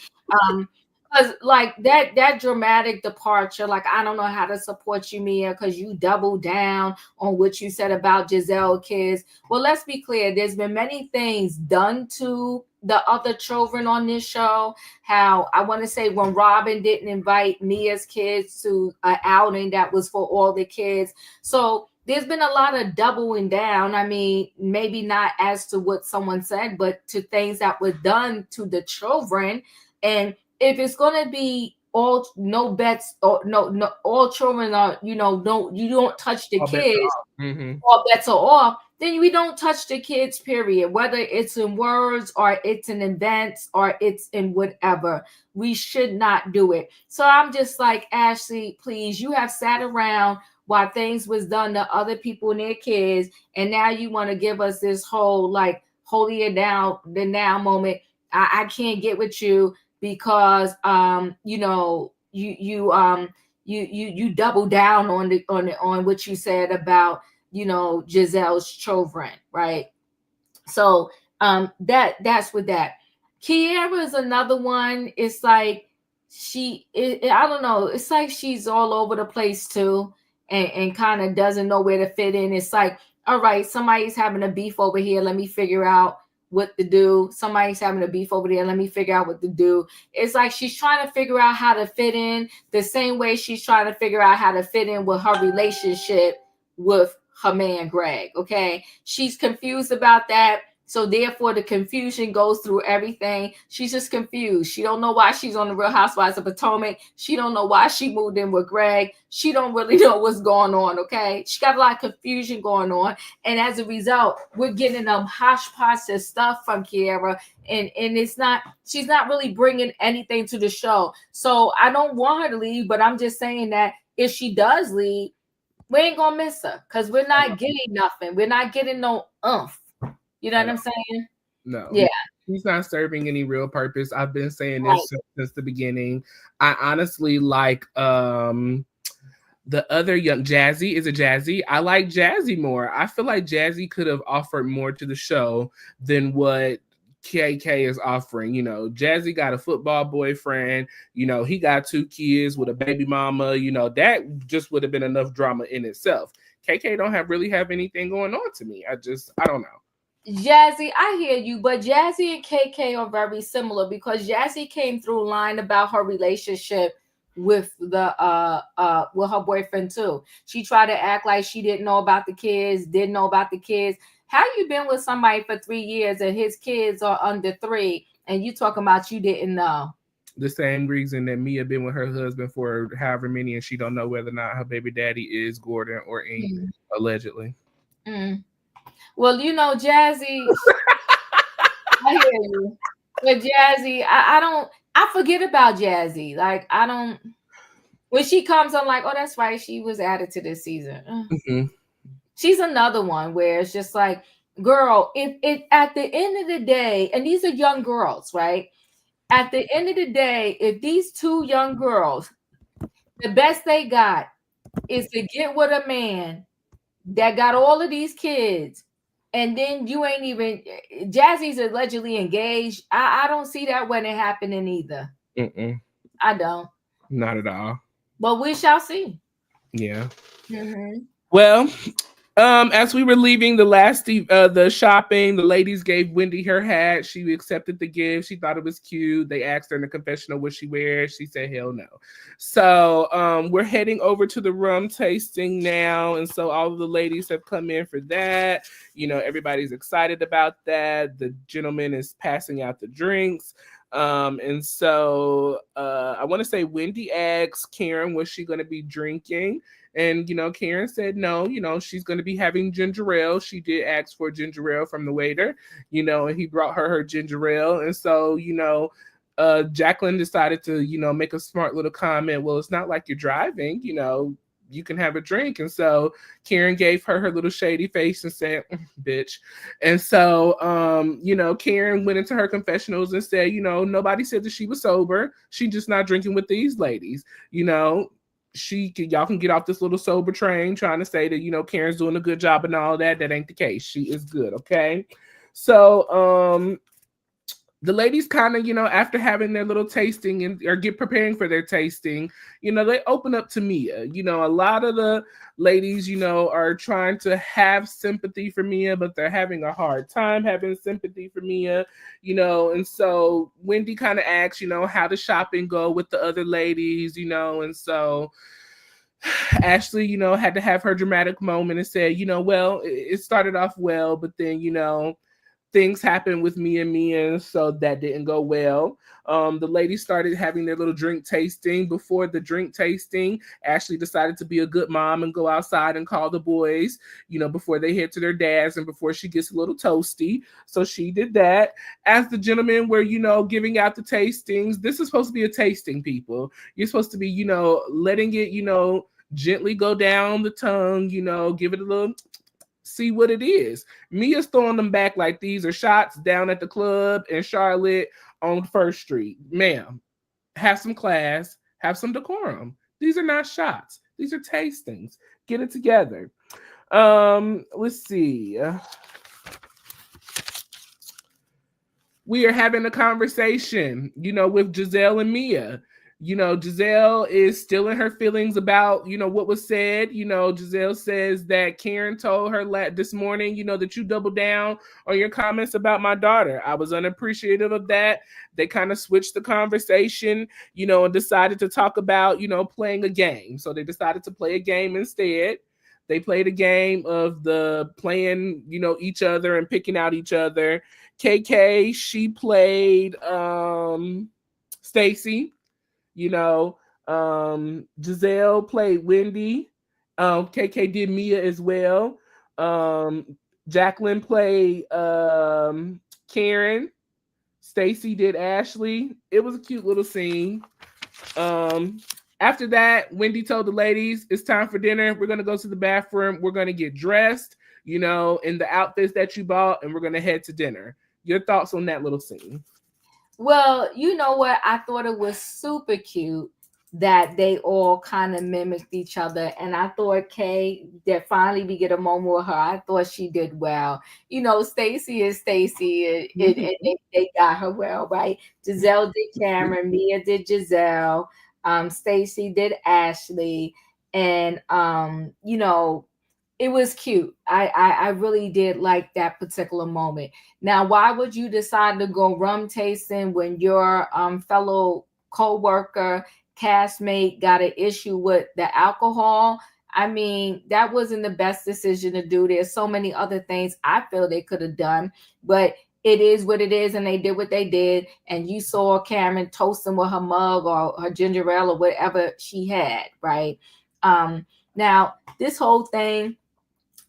Because like that dramatic departure, like, I don't know how to support you, Mia, because you doubled down on what you said about Gizelle kids. Well, let's be clear. There's been many things done to the other children on this show. How I want to say when Robin didn't invite Mia's kids to an outing that was for all the kids. So there's been a lot of doubling down. I mean, maybe not as to what someone said, but to things that were done to the children. And if it's going to be all no bets or no all children are, you know, you don't touch the kids, all bets are off, then we don't touch the kids, period. Whether it's in words or it's in events or it's in whatever, we should not do it. So I'm just like, Ashley, please, you have sat around while things was done to other people and their kids, and now you want to give us this whole like holier than now moment. I can't get with you because you double down on what you said about, you know, Gizelle's children, right? So that's with that. Kiera is another one. It's like I don't know. It's like she's all over the place too, and kind of doesn't know where to fit in. It's like, all right, somebody's having a beef over here. Let me figure out what to do. Somebody's having a beef over there. Let me figure out what to do. It's like she's trying to figure out how to fit in the same way she's trying to figure out how to fit in with her relationship with her man, Greg. Okay. She's confused about that. So therefore the confusion goes through everything. She's just confused. She don't know why she's on the Real Housewives of Potomac. She don't know why she moved in with Greg. She don't really know what's going on. Okay. She got a lot of confusion going on. And as a result, we're getting hodgepodge of stuff from Kiera. And it's not, she's not really bringing anything to the show. So I don't want her to leave, but I'm just saying that if she does leave, we ain't gonna miss her because we're not getting nothing. We're not getting no oomph. You know what I'm saying? No. Yeah. He's not serving any real purpose. I've been saying this since the beginning. I honestly like the other young Jazzy. Is it Jazzy? I like Jazzy more. I feel like Jazzy could have offered more to the show than what KK is offering. You know, Jazzy got a football boyfriend. You know, he got 2 kids with a baby mama. You know, that just would have been enough drama in itself. KK don't really have anything going on to me. I don't know. Jazzy, I hear you, but Jazzy and KK are very similar because Jazzy came through line about her relationship with with her boyfriend too. She tried to act like she didn't know about the kids, didn't know about the kids. How you been with somebody for 3 years and his kids are under 3 and you talking about you didn't know? The same reason that Mia been with her husband for however many and she don't know whether or not her baby daddy is Gordon or Inc, allegedly. Well, you know, Jazzy, I hear you. But Jazzy, I forget about Jazzy. Like, I don't, when she comes, I'm like, oh, that's right. She was added to this season. She's another one where it's just like, girl, if at the end of the day, and these are young girls, right? At the end of the day, if these 2 young girls, the best they got is to get with a man that got all of these kids, and then you ain't even, Jazzy's allegedly engaged. I don't see that wedding happening either. I don't. Not at all. But we shall see. Yeah. Well, as we were leaving the shopping, the ladies gave Wendy her hat. She accepted the gift. She thought it was cute. They asked her in the confessional what she wears. She said, hell no. So we're heading over to the rum tasting now. And so all of the ladies have come in for that. You know, everybody's excited about that. The gentleman is passing out the drinks. And so I want to say Wendy asked Karen, was she going to be drinking? And, you know, Karen said no, you know, she's going to be having ginger ale. She did ask for ginger ale from the waiter, you know, and he brought her ginger ale. And so, you know, Jacqueline decided to, you know, make a smart little comment. Well, it's not like you're driving, you know, you can have a drink. And so Karen gave her little shady face and said, bitch. And so, you know, Karen went into her confessionals and said, you know, nobody said that she was sober. She just not drinking with these ladies, you know. Y'all can get off this little sober train trying to say that, you know, Karen's doing a good job and all that. That ain't the case. She is good. Okay. So, the ladies kind of, you know, after having their little tasting and or preparing for their tasting, you know, they open up to Mia. You know, a lot of the ladies, you know, are trying to have sympathy for Mia, but they're having a hard time having sympathy for Mia, you know. And so Wendy kind of asks, you know, how the shopping go with the other ladies, you know. And so Ashley, you know, had to have her dramatic moment and said, you know, well, it started off well, but then, you know, things happened with me and Mia, so that didn't go well. The ladies started having their little drink tasting. Before the drink tasting, Ashley decided to be a good mom and go outside and call the boys, you know, before they head to their dads and before she gets a little toasty. So she did that. As the gentlemen were, you know, giving out the tastings, this is supposed to be a tasting, people. You're supposed to be, you know, letting it, you know, gently go down the tongue, you know, give it a little, see what it is. Mia's throwing them back like these are shots down at the club in Charlotte on First Street. Ma'am, have some class, have some decorum. These are not shots. These are tastings. Get it together. Let's see. We are having a conversation, you know, with Gizelle and Mia. Gizelle is still in her feelings about, what was said. Gizelle says that Karen told her this morning, that you doubled down on your comments about my daughter. I was unappreciative of that. They kind of switched the conversation, and decided to talk about, playing a game. So they decided to play a game instead. They played a game of the playing, each other and picking out each other. KK, she played Stacy. Gizelle played Wendy. KK did Mia as well. Jacqueline played Karen. Stacy did Ashley. It was a cute little scene. After that, Wendy told the ladies, it's time for dinner. We're going to go to the bathroom. We're going to get dressed, in the outfits that you bought, and we're going to head to dinner. Your thoughts on that little scene? Well, you know what? I thought it was super cute that they all kind of mimicked each other. And I thought Kay, that finally we get a moment with her, I thought she did well. Stacy is Stacy, and they got her well, right? Gizelle did Cameron, Mia did Jazelle, Stacy did Ashley, and it was cute. I really did like that particular moment. Now, why would you decide to go rum tasting when your fellow co-worker, castmate got an issue with the alcohol? I mean, that wasn't the best decision to do. There's so many other things I feel they could have done, but it is what it is, and they did what they did. And you saw Karen toasting with her mug or her ginger ale or whatever she had, right? Now, this whole thing,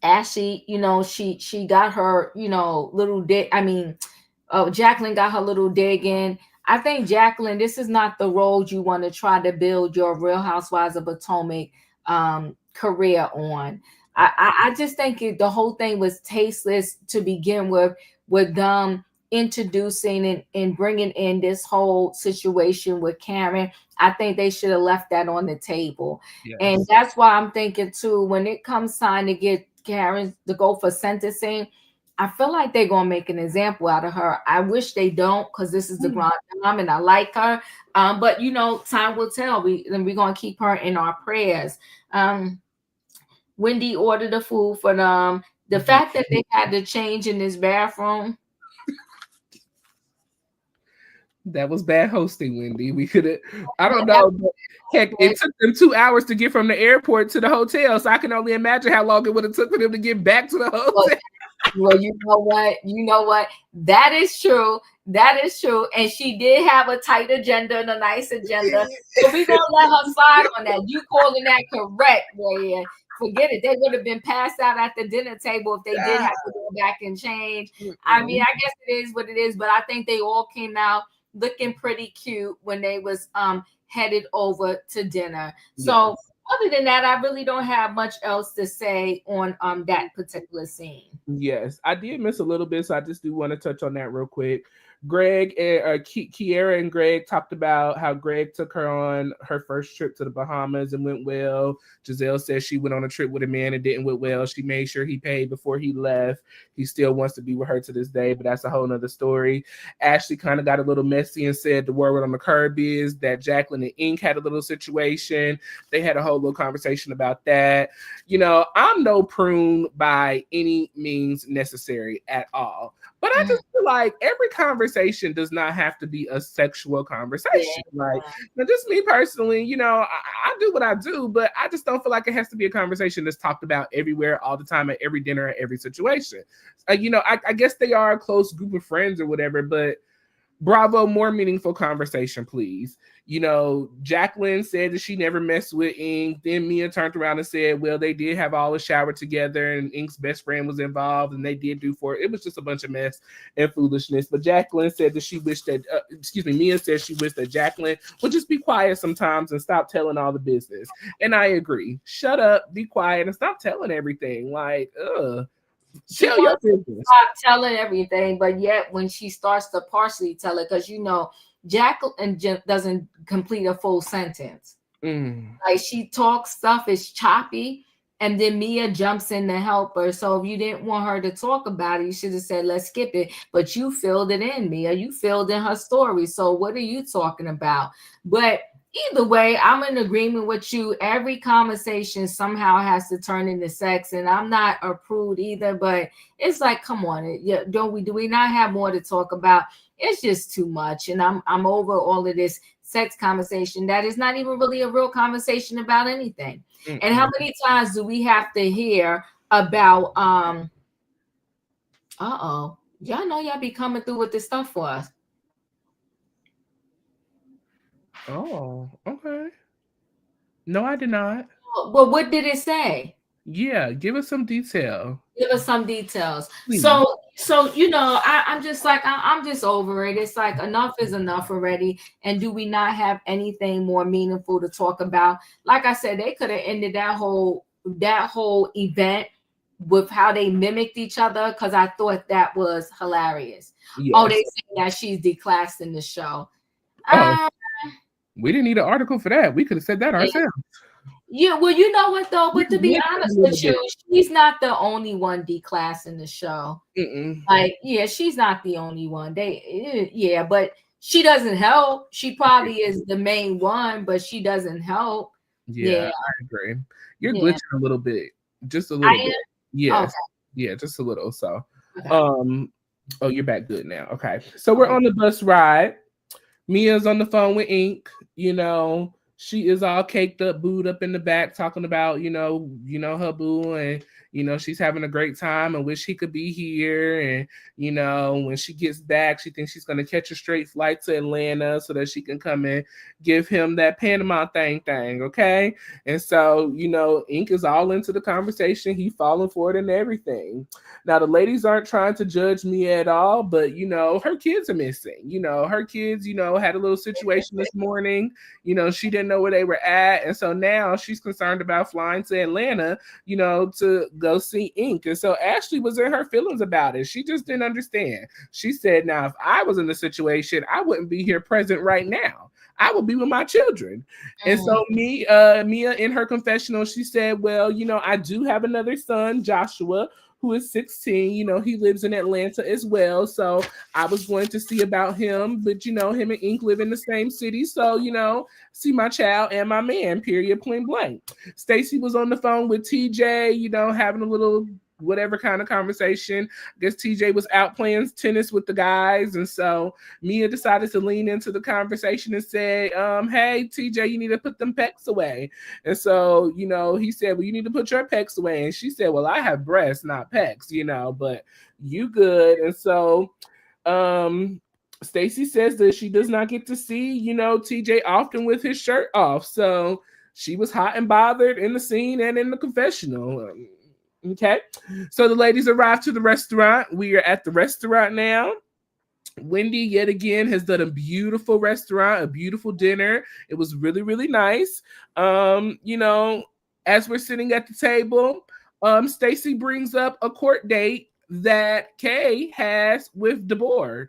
Ashley, she got her, little dig. I mean, Jacqueline got her little dig in. I think, Jacqueline, this is not the road you want to try to build your Real Housewives of Potomac career on. I just think the whole thing was tasteless to begin with them introducing and bringing in this whole situation with Karen. I think they should have left that on the table. Yes. And that's why I'm thinking too, when it comes time to get Karen to go for sentencing, I feel like they're gonna make an example out of her. I wish they don't, because this is the grand dame and I like her. But time will tell. We're gonna keep her in our prayers. Wendy ordered the food for them. The fact that they had to change in this bathroom. That was bad hosting, Wendy. We could have, I don't know. But heck, it took them 2 hours to get from the airport to the hotel. So I can only imagine how long it would have took for them to get back to the hotel. Well, you know what? That is true. And she did have a tight agenda and a nice agenda. So we're going to let her slide on that. You calling that correct, Royaire. Forget it. They would have been passed out at the dinner table if they did have to go back and change. I mean, I guess it is what it is, but I think they all came out looking pretty cute when they was headed over to dinner. So other than that, I really don't have much else to say on that particular scene. Yes, I did miss a little bit, so I just do want to touch on that real quick. Greg and Kiera and Greg talked about how Greg took her on her first trip to the Bahamas and went well. Gizelle says she went on a trip with a man and didn't went well. She made sure he paid before he left. He still wants to be with her to this day, but that's a whole nother story. Ashley kind of got a little messy and said the word on the curb is that Jacqueline and Inc. had a little situation. They had a whole little conversation about that. I'm no prune by any means necessary at all. But I just feel like every conversation does not have to be a sexual conversation. Like, just me personally, I do what I do, but I just don't feel like it has to be a conversation that's talked about everywhere, all the time, at every dinner, at every situation. I guess they are a close group of friends or whatever, but bravo, more meaningful conversation, please. Jacqueline said that she never messed with Inc. Then Mia turned around and said, well, they did have all a shower together and Inc's best friend was involved and they did do for it. It was just a bunch of mess and foolishness. But Jacqueline said that she wished that, Mia said she wished that Jacqueline would just be quiet sometimes and stop telling all the business. And I agree. Shut up, be quiet, and stop telling everything. Like, Tell your business. Stop telling everything, but yet when she starts to partially tell it, because Jacqueline doesn't complete a full sentence. Like, she talks stuff is choppy, and then Mia jumps in to help her. So if you didn't want her to talk about it, you should have said, let's skip it. But you filled it in, Mia. You filled in her story. So what are you talking about? But Either way, I'm in agreement with you. Every conversation somehow has to turn into sex, and I'm not a prude either. But it's like, come on, do we not have more to talk about? It's just too much, and I'm over all of this sex conversation that is not even really a real conversation about anything. Mm-hmm. And how many times do we have to hear about y'all know y'all be coming through with this stuff for us? Oh, okay. No, I did not. Well, what did it say? Yeah, give us some detail. Give us some details. Please. So you know, I'm just like I'm just over it. It's like enough is enough already. And do we not have anything more meaningful to talk about? Like I said, they could have ended that whole event with how they mimicked each other, because I thought that was hilarious. Yes. Oh, they say that she's declassed in the show. We didn't need an article for that. We could have said that ourselves. Yeah, well, you know what though? But to be honest with you, she's not the only one declassed in the show. Like, yeah, she's not the only one. But she doesn't help. She probably is the main one, but she doesn't help. Yeah. I agree. You're glitching a little bit, just a little bit. Yes. Okay. Yeah, just a little. So, oh, you're back good now. Okay, so we're on the bus ride. Mia's on the phone with Inc. You know, she is all caked up, booed up in the back, talking about, you know, her boo, and, you know, she's having a great time and wish he could be here. And, you know, when she gets back, she thinks she's going to catch a straight flight to Atlanta so that she can come and give him that Panama thing. Okay. And so, you know, Inc. is all into the conversation. He falling for it and everything. Now, the ladies aren't trying to judge me at all, but, you know, her kids are missing. You know, her kids, you know, had a little situation this morning. You know, she didn't know where they were at. And so now she's concerned about flying to Atlanta, you know, to go see Inc. And so Ashley was in her feelings about it. She just didn't understand. She said, now, if I was in the situation, I wouldn't be here present right now. I would be with my children. And so Mia in her confessional, she said, well, you know, I do have another son, Joshua, who is 16. You know, he lives in Atlanta as well. So I was going to see about him, but, you know, him and Inc. live in the same city. So, you know, see my child and my man, period, plain blank. Stacy was on the phone with TJ, you know, having a little whatever kind of conversation. I guess TJ was out playing tennis with the guys. And so Mia decided to lean into the conversation and say, hey, TJ, you need to put them pecs away. And so, you know, he said, well, you need to put your pecs away. And she said, well, I have breasts, not pecs, you know, but you good. And so Stacy says that she does not get to see, you know, TJ often with his shirt off. So she was hot and bothered in the scene and in the confessional. Okay, so the ladies arrived to the restaurant. We are at the restaurant now. Wendy, yet again, has done a beautiful restaurant, a beautiful dinner. It was really, really nice. You know, as we're sitting at the table, Stacy brings up a court date that Kay has with Deborah,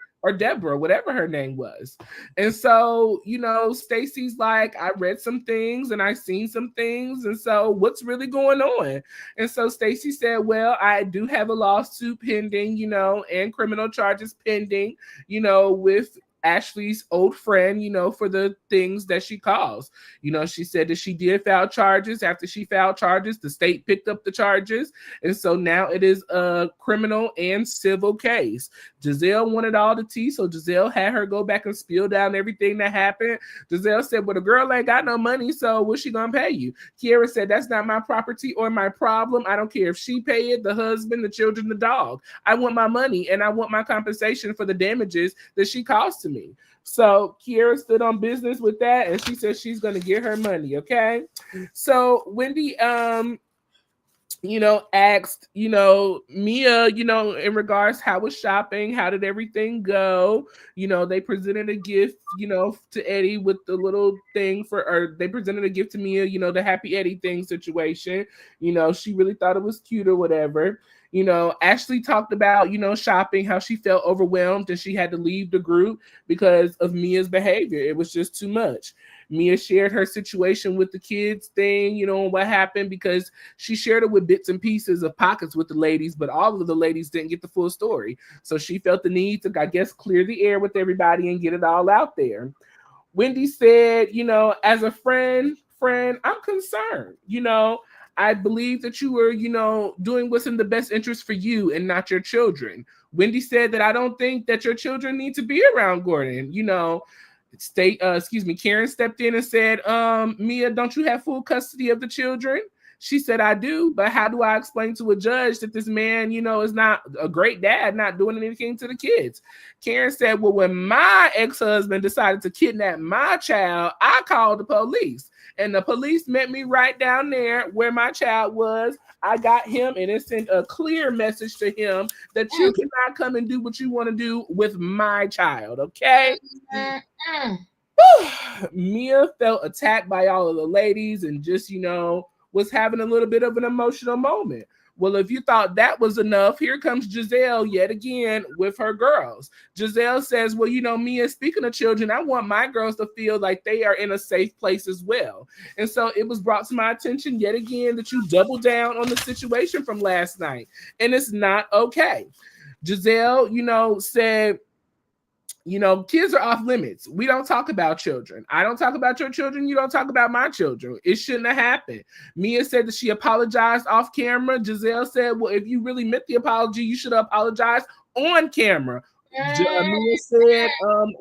whatever her name was. And so, you know, Stacy's like, I read some things and I seen some things. And so what's really going on? And so Stacy said, well, I do have a lawsuit pending, you know, and criminal charges pending, you know, with Ashley's old friend, you know, for the things that she calls. You know, she said that she did file charges. After she filed charges, the state picked up the charges. And so now it is a criminal and civil case. Gizelle wanted all the tea, so Gizelle had her go back and spill down everything that happened. Gizelle said, well, the girl ain't got no money, so what's she gonna pay you? Kiera said, that's not my property or my problem. I don't care if she pay it, the husband, the children, the dog. I want my money, and I want my compensation for the damages that she caused to me. So Kiera stood on business with that, and she said she's going to get her money. Okay. So Wendy, you know, asked, you know, Mia, you know, in regards how was shopping, how did everything go? You know, they presented a gift, you know, to Eddie with the little thing or they presented a gift to Mia, you know, the Happy Eddie thing situation. You know, she really thought it was cute or whatever. You know, Ashley talked about, you know, shopping, how she felt overwhelmed and she had to leave the group because of Mia's behavior. It was just too much. Mia shared her situation with the kids thing, you know, what happened, because she shared it with bits and pieces of pockets with the ladies, but all of the ladies didn't get the full story. So she felt the need to, I guess, clear the air with everybody and get it all out there. Wendy said, as a friend, I'm concerned. I believe that you were, doing what's in the best interest for you and not your children. Wendy said that I don't think that your children need to be around Gordon. Karen stepped in and said, Mia, don't you have full custody of the children? She said, I do, but how do I explain to a judge that this man, is not a great dad, not doing anything to the kids? Karen said, well, when my ex-husband decided to kidnap my child, I called the police. And the police met me right down there where my child was. I got him, and it sent a clear message to him that you cannot come and do what you want to do with my child, okay? Mia felt attacked by all of the ladies and just, was having a little bit of an emotional moment. Well, if you thought that was enough, here comes Gizelle yet again with her girls. Gizelle says, well, Mia, speaking of children, I want my girls to feel like they are in a safe place as well. And so it was brought to my attention yet again that you doubled down on the situation from last night. And it's not okay. Gizelle, said, kids are off limits. We don't talk about children. I don't talk about your children. You don't talk about my children. It shouldn't have happened. Mia said that she apologized off camera. Gizelle said, well, if you really meant the apology, you should have apologized on camera. Mia said,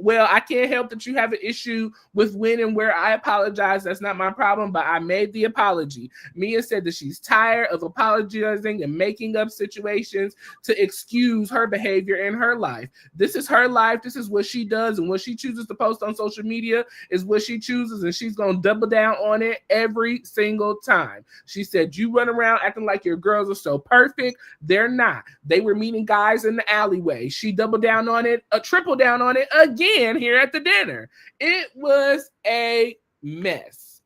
well, I can't help that you have an issue with when and where I apologize. That's not my problem, but I made the apology. Mia said that she's tired of apologizing and making up situations to excuse her behavior in her life. This is her life. This is what she does, and what she chooses to post on social media is what she chooses, and she's going to double down on it every single time. She said, you run around acting like your girls are so perfect. They're not. They were meeting guys in the alleyway. She doubled down on it, triple down on it again here at the dinner. It was a mess.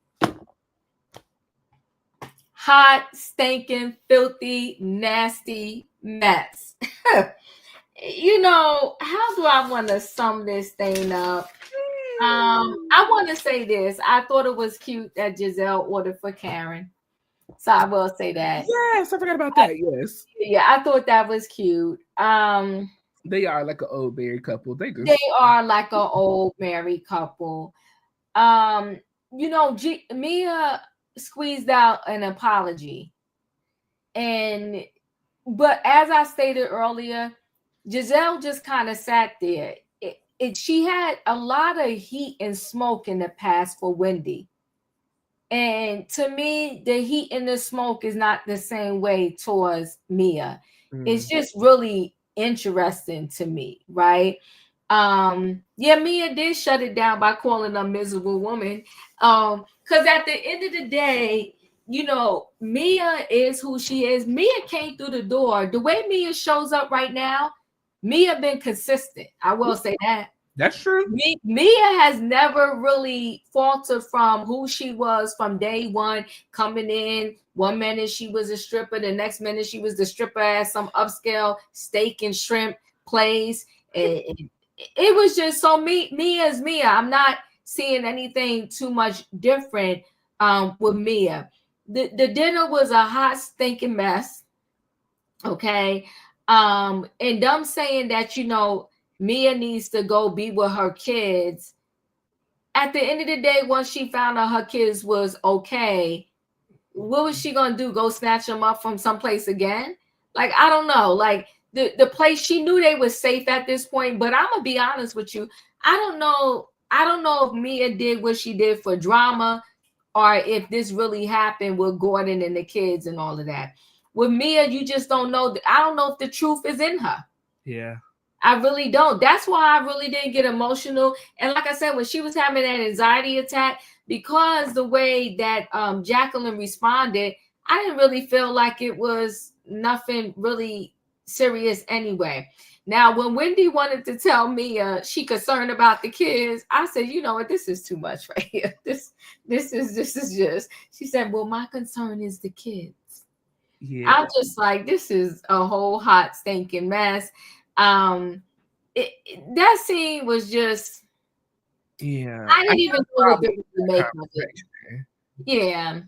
Hot, stinking, filthy, nasty mess. How do I want to sum this thing up? I want to say this. I thought it was cute that Gizelle ordered for Karen. So I will say that. Yes, I forgot about that. Yes. Yeah, I thought that was cute. They are like an old married couple. They are like an old married couple. Mia squeezed out an apology. But as I stated earlier, Gizelle just kind of sat there. She had a lot of heat and smoke in the past for Wendy. And to me, the heat and the smoke is not the same way towards Mia. It's just really interesting to me, right? Mia did shut it down by calling a miserable woman. Because at the end of the day, Mia is who she is. Mia came through the door. The way Mia shows up right now, Mia been consistent. I will say that. That's true. Mia has never really faltered from who she was from day one, coming in. One minute she was a stripper, the next minute she was the stripper at some upscale steak and shrimp place. It was just so Mia's Mia. I'm not seeing anything too much different with Mia. The dinner was a hot, stinking mess. Okay. And them saying that, Mia needs to go be with her kids. At the end of the day, once she found out her kids was okay, what was she gonna do? Go snatch them up from someplace again? Like, I don't know. Like the place, she knew they were safe at this point. But I'm gonna be honest with you. I don't know if Mia did what she did for drama, or if this really happened with Gordon and the kids and all of that. With Mia, you just don't know. I don't know if the truth is in her. Yeah. I really don't. That's why I really didn't get emotional. And like I said, when she was having that anxiety attack, because the way that Jacqueline responded, I didn't really feel like it was nothing really serious anyway. Now, when Wendy wanted to tell me she concerned about the kids, I said, you know what, this is too much right here. This is just. She said, well, my concern is the kids. Yeah. I'm just like, this is a whole hot stinking mess. That scene was just, I didn't even know what they were making of it. Yeah.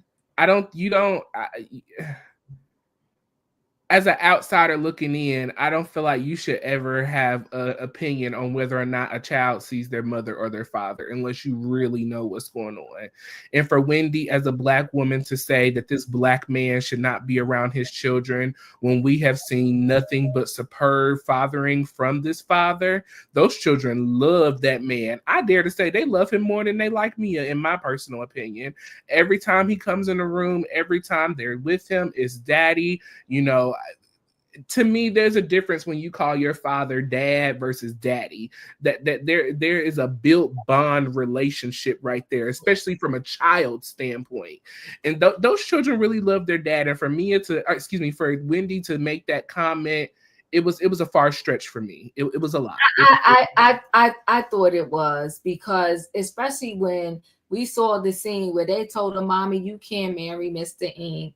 as an outsider looking in, I don't feel like you should ever have an opinion on whether or not a child sees their mother or their father unless you really know what's going on. And for Wendy, as a Black woman, to say that this Black man should not be around his children when we have seen nothing but superb fathering from this father, those children love that man. I dare to say they love him more than they like Mia, in my personal opinion. Every time he comes in the room, every time they're with him, is daddy. You know, to me, there's a difference when you call your father dad versus daddy. That there is a built bond relationship right there, especially from a child standpoint. And those children really love their dad. And for me for Wendy to make that comment, it was a far stretch for me. It was a lot. I thought it was, because especially when we saw the scene where they told her, "Mommy, you can't marry Mr. Inc.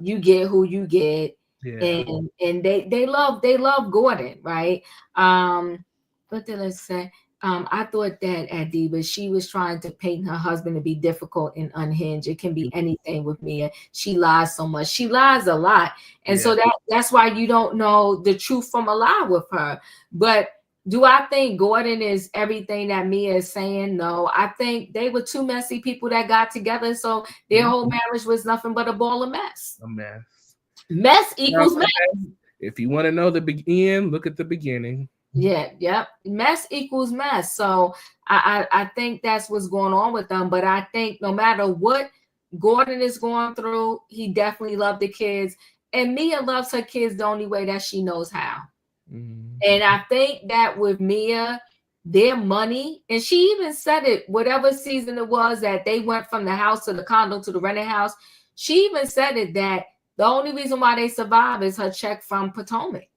You get who you get." Yeah. And they love Gordon, right? What did I say? I thought that at Diva, she was trying to paint her husband to be difficult and unhinged. It can be anything with Mia. She lies so much. She lies a lot. And so that's why you don't know the truth from a lie with her. But do I think Gordon is everything that Mia is saying? No. I think they were two messy people that got together. So their whole marriage was nothing but a ball of mess. A mess. Mess equals mess. If you want to know the end, look at the beginning. Yeah. Mess equals mess. So I think that's what's going on with them. But I think no matter what Gordon is going through, he definitely loved the kids. And Mia loves her kids the only way that she knows how. Mm-hmm. And I think that with Mia, their money, and she even said it, whatever season it was that they went from the house to the condo to the rented house, she even said it that the only reason why they survive is her check from Potomac.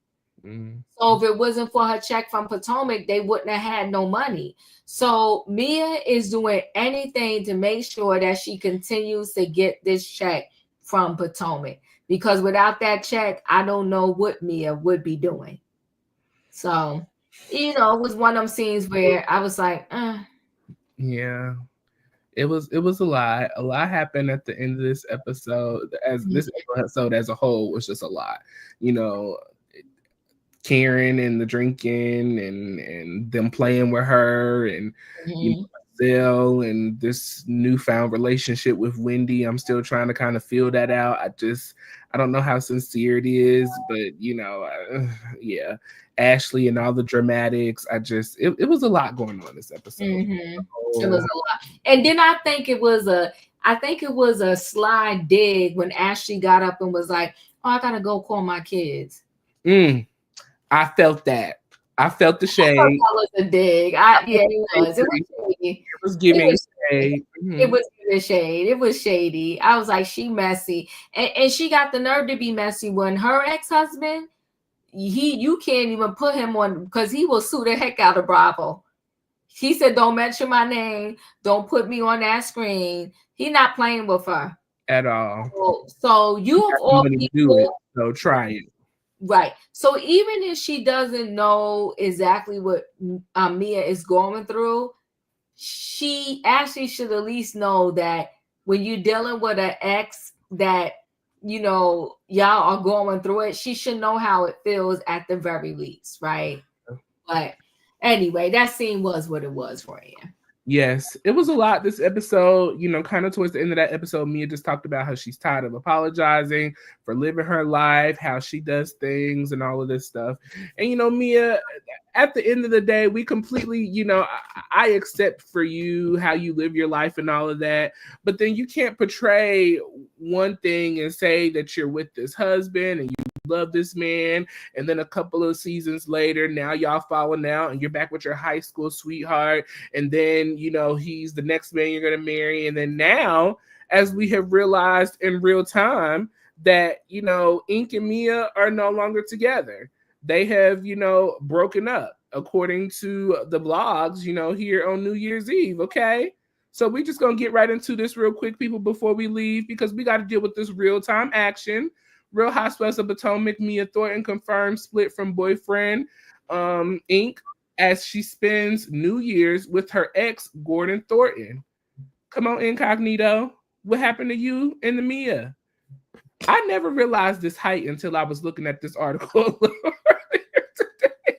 Mm. So if it wasn't for her check from Potomac, they wouldn't have had no money. So Mia is doing anything to make sure that she continues to get this check from Potomac, because without that check, I don't know what Mia would be doing. So, it was one of them scenes where I was like, Yeah. It was a lot. A lot happened at the end of this episode. This episode as a whole was just a lot. Karen and the drinking and them playing with her and Gizelle and this newfound relationship with Wendy. I'm still trying to kind of feel that out. I don't know how sincere it is, but yeah. Ashley and all the dramatics. It was a lot going on this episode. Mm-hmm. It was a lot. And then I think it was a sly dig when Ashley got up and was like, "Oh, I gotta go call my kids." I felt that. I felt the shade. That was a dig. It was. It was giving shade. It was giving shade. It was shady. I was like, she messy. And she got the nerve to be messy when her ex-husband, you can't even put him on, because he will sue the heck out of Bravo. He said, "Don't mention my name. Don't put me on that screen." He's not playing with her at all. So you of all people do it. So try it. Right. So even if she doesn't know exactly what Mia is going through, she actually should at least know that when you're dealing with an ex that, y'all are going through it, she should know how it feels at the very least, right? But anyway, that scene was what it was for you. Yes, it was a lot this episode. Kind of towards the end of that episode, Mia just talked about how she's tired of apologizing for living her life, how she does things and all of this stuff. And, Mia, at the end of the day, we completely, I accept for you how you live your life and all of that. But then you can't portray one thing and say that you're with this husband and you love this man, and then a couple of seasons later, now y'all falling out and you're back with your high school sweetheart, and then he's the next man you're gonna marry, and then now, as we have realized in real time, that Inc and Mia are no longer together. They have broken up, according to the blogs, here on New Year's Eve. Okay, so we just gonna get right into this real quick, people, before we leave, because we got to deal with this real-time action. Real Housewives of Potomac, Mia Thornton confirmed split from boyfriend, Inc, as she spends New Year's with her ex, Gordon Thornton. Come on, Incognito. What happened to you and the Mia? I never realized this height until I was looking at this article a little earlier today.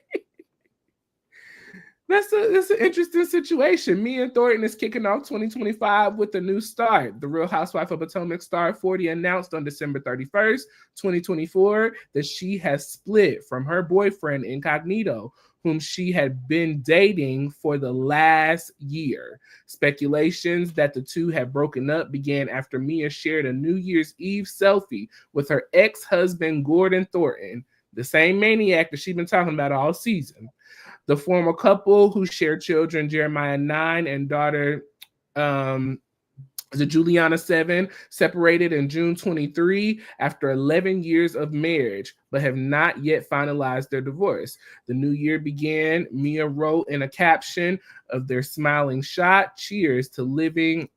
That's an interesting situation. Mia Thornton is kicking off 2025 with a new start. The Real Housewife of Potomac star 40 announced on December 31st, 2024, that she has split from her boyfriend Incognito, whom she had been dating for the last year. Speculations that the two had broken up began after Mia shared a New Year's Eve selfie with her ex-husband Gordon Thornton, the same maniac that she's been talking about all season. The former couple, who shared children Jeremiah 9 and daughter Juliana 7, separated in June 23 after 11 years of marriage, but have not yet finalized their divorce. The new year began, Mia wrote in a caption of their smiling shot, "Cheers to living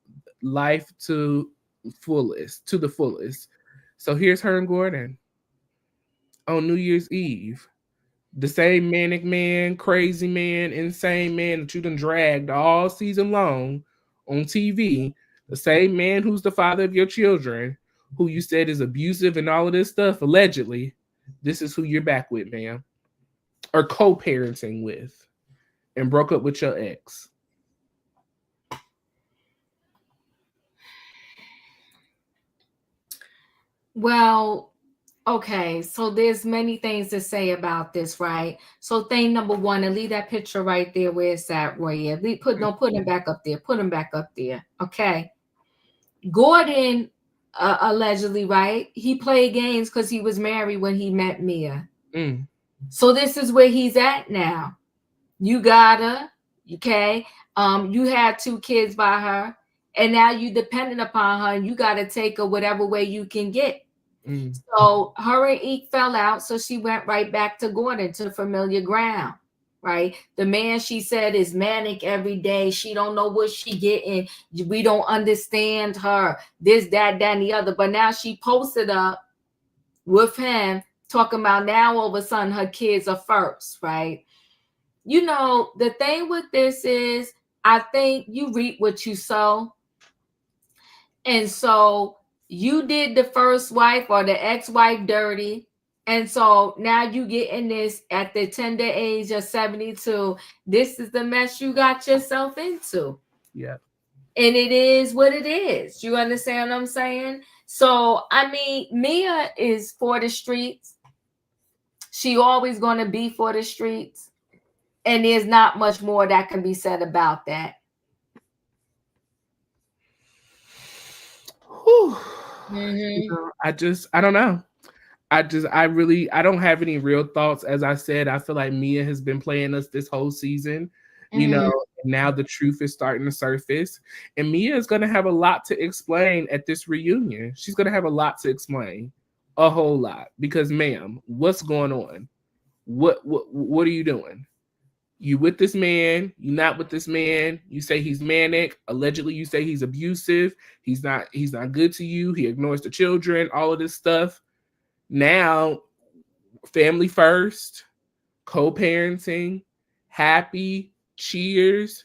life to the fullest." So here's her and Gordon on New Year's Eve. The same manic man, crazy man, insane man that you done dragged all season long on TV, the same man who's the father of your children, who you said is abusive and all of this stuff, allegedly, this is who you're back with, ma'am. Or co-parenting with, and broke up with your ex. Well, okay, so there's many things to say about this, right? So thing number one, and leave that picture right there where it's at, Royaire. Don't put him back up there. Put him back up there. Okay. Gordon, allegedly, right? He played games because he was married when he met Mia. So this is where he's at now. You got her, okay? You had 2 kids by her, and now you dependent upon her, and you got to take her whatever way you can get. So her and Ike fell out, so she went right back to Gordon, to familiar ground, right? The man, she said, is manic every day. She don't know what she getting. We don't understand her. This, that, and the other. But now she posted up with him, talking about now all of a sudden her kids are first, right? You know, the thing with this is, I think you reap what you sow. And so you did the first wife or the ex-wife dirty. And so now you get in this at the tender age of 72. This is the mess you got yourself into. Yeah. And it is what it is. You understand what I'm saying? So, I mean, Mia is for the streets. She always going to be for the streets. And there's not much more that can be said about that. You know, I don't know. I don't have any real thoughts. As I said, I feel like Mia has been playing us this whole season. You know, now the truth is starting to surface. And Mia is going to have a lot to explain at this reunion. She's going to have a lot to explain. A whole lot. Because, ma'am, what's going on? What are you doing? You with this man, you not with this man, you say he's manic, allegedly you say he's abusive, he's not good to you, he ignores the children, all of this stuff. Now, family first, co-parenting, happy, cheers.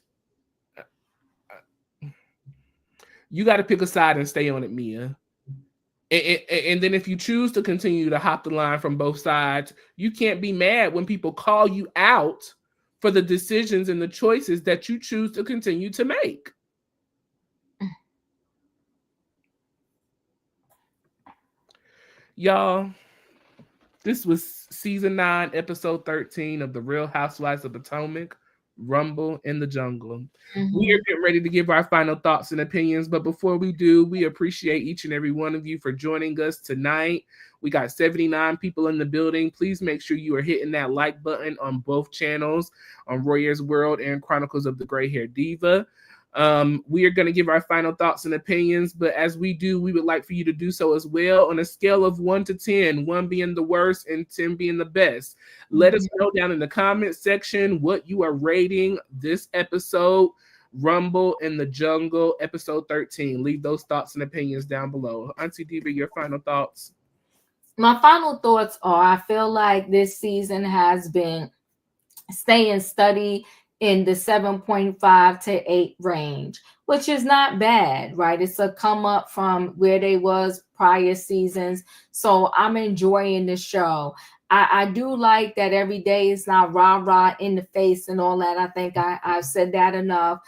You got to pick a side and stay on it, Mia. And then if you choose to continue to hop the line from both sides, you can't be mad when people call you out for the decisions and the choices that you choose to continue to make. Y'all, this was season 9, episode 13 of The Real Housewives of Potomac, Rum-ble in the Jungle. We are getting ready to give our final thoughts and opinions, but before we do, we appreciate each and every one of you for joining us tonight. We got 79 people in the building. Please make sure you are hitting that like button on both channels, on Royaire's World and Chronicles of the Gray Hair Diva. We are going to give our final thoughts and opinions, but as we do, we would like for you to do so as well on a scale of 1 to 10, 1 being the worst and 10 being the best. Let us know down in the comment section what you are rating this episode, Rum-ble in the Jungle, episode 13. Leave those thoughts and opinions down below. Auntie Diva, your final thoughts? My final thoughts are, I feel like this season has been staying steady in the 7.5 to 8 range, which is not bad, right? It's a come up from where they was prior seasons. So I'm enjoying the show. I do like that every day is not rah-rah in the face and all that. I think I've said that enough.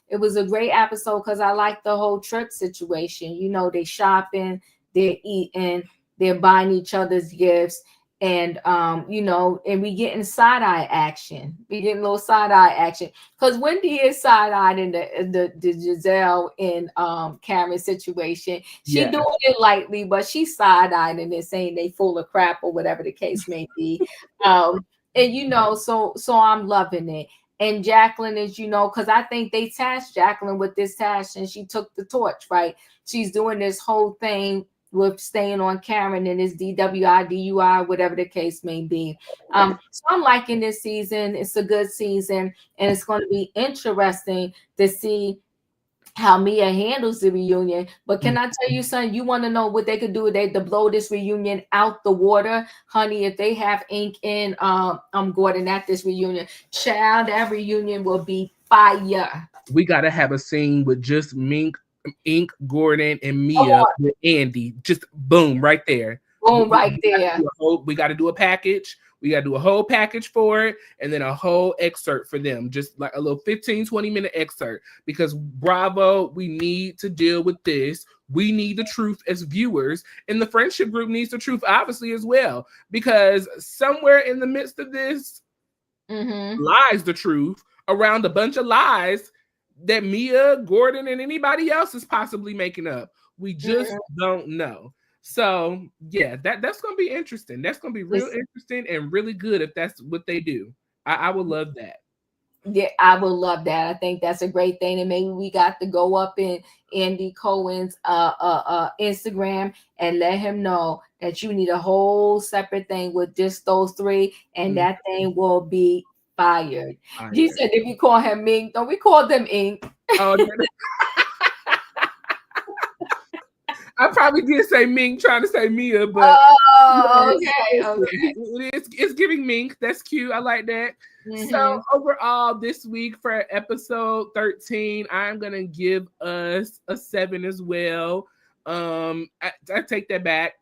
It was a great episode because I like the whole trip situation. You know, they shopping, they're eating, they're buying each other's gifts. And you know, and we getting side-eye action. We getting a little side-eye action. Because Wendy is side-eyed in the Gizelle and Karen situation. She doing it lightly, but she's side-eyed and they're saying they full of crap or whatever the case may be. And you know, so I'm loving it. And Jacqueline is, you know, because I think they tasked Jacqueline with this task and she took the torch, right? She's doing this whole thing with staying on Karen and his DWI, DUI, whatever the case may be. So I'm liking this season. It's a good season, and it's going to be interesting to see how Mia handles the reunion. But can I tell you something? You want to know what they could do to blow this reunion out the water, honey? If they have Ink in Gordon at this reunion, child, that reunion will be fire. We got to have a scene with just Mink, Ink, Gordon, and Mia with Andy. Just boom, right there. Boom, right there. We got to do a package. We got to do a whole package for it and then a whole excerpt for them. Just like a little 15, 20-minute excerpt. Because Bravo, we need to deal with this. We need the truth as viewers. And the friendship group needs the truth, obviously, as well. Because somewhere in the midst of this lies the truth around a bunch of lies that Mia, Gordon, and anybody else is possibly making up. We just don't know. So yeah, that's gonna be interesting. That's gonna be real interesting and really good if that's what they do. I would love that. Yeah, I would love that. I think that's a great thing. And maybe we got to go up in Andy Cohen's Instagram and let him know that you need a whole separate thing with just those three, and that thing will be fired. You said if we call him Mink, don't we call them Ink? Oh, I probably did say Mink trying to say Mia, but it's giving Mink. That's cute. I like that. So overall, this week for episode 13, I'm gonna give us a 7 as well. I take that back.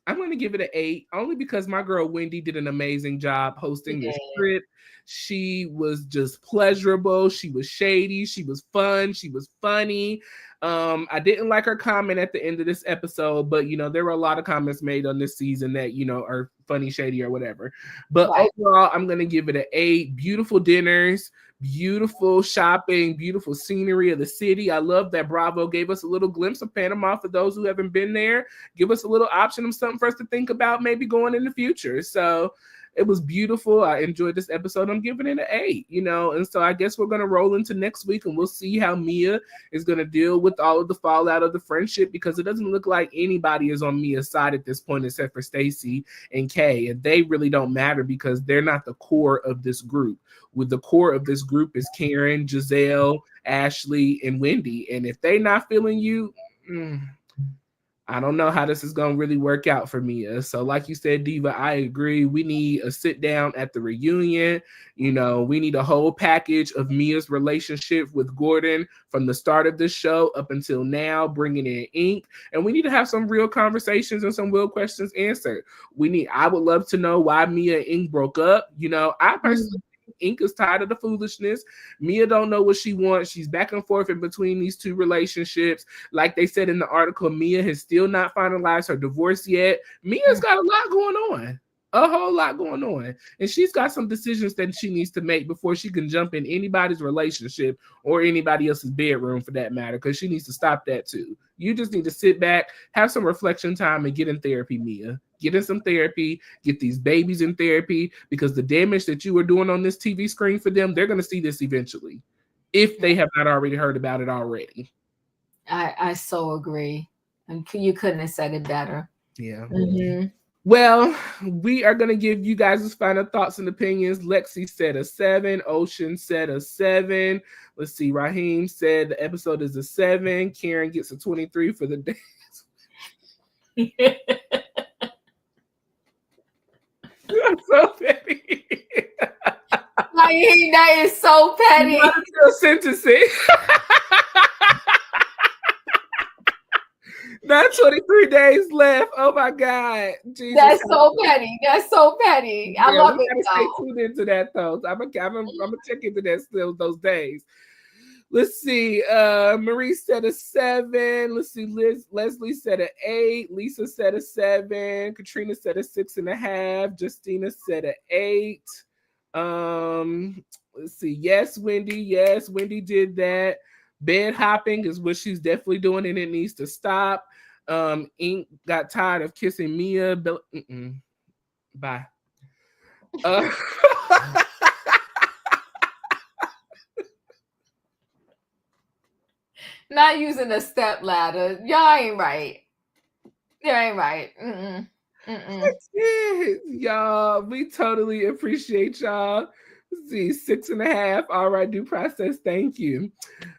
I'm going to give it an 8 only because my girl Wendy did an amazing job hosting this trip. She was just pleasurable. She was shady. She was fun. She was funny. I didn't like her comment at the end of this episode, but you know, there were a lot of comments made on this season that, you know, are funny, shady, or whatever. But overall, I'm going to give it an 8. Beautiful dinners, beautiful shopping, beautiful scenery of the city. I love that Bravo gave us a little glimpse of Panama for those who haven't been there. Give us a little option of something for us to think about maybe going in the future. So it was beautiful. I enjoyed this episode. I'm giving it an 8, you know, and so I guess we're going to roll into next week and we'll see how Mia is going to deal with all of the fallout of the friendship, because it doesn't look like anybody is on Mia's side at this point except for Stacy and Kay, and they really don't matter because they're not the core of this group. With the core of this group is Karen, Jazelle, Ashley, and Wendy, and if they're not feeling you, I don't know how this is going to really work out for Mia. So like you said, Diva, I agree. We need a sit down at the reunion. You know, we need a whole package of Mia's relationship with Gordon from the start of this show up until now, bringing in Ink. And we need to have some real conversations and some real questions answered. I would love to know why Mia and Ink broke up. You know, I personally Ink is tired of the foolishness. Mia don't know what she wants. She's back and forth in between these two relationships. Like they said in the article, Mia has still not finalized her divorce yet. Mia's got a lot going on. A whole lot going on. And she's got some decisions that she needs to make before she can jump in anybody's relationship or anybody else's bedroom for that matter, because she needs to stop that too. You just need to sit back, have some reflection time, and get in therapy, Mia. Get in some therapy, get these babies in therapy, because the damage that you are doing on this TV screen for them, they're going to see this eventually, if they have not already heard about it already. I so agree. And you couldn't have said it better. Yeah. Well, we are going to give you guys his final thoughts and opinions. Lexi said a 7. Ocean said a 7. Let's see. Raheem said the episode is a 7. Karen gets a 23 for the dance. I'm so petty. Raheem, that is so petty. Sentencing. Not 23 days left. Oh my God. Jesus. That's so petty. That's so petty. I love it. Stay tuned into that though. I'm gonna check into that still those days. Let's see. Marie said a 7. Let's see. Leslie said an 8. Lisa said a 7. Katrina said a 6.5. Justina said an 8. Let's see. Yes, Wendy. Yes, Wendy did that. Bed hopping is what she's definitely doing, and it needs to stop. Ink got tired of kissing Mia. Bye. Not using a step ladder. Y'all ain't right. Y'all ain't right. Y'all, we totally appreciate y'all. See, 6.5. All right, due process. Thank you.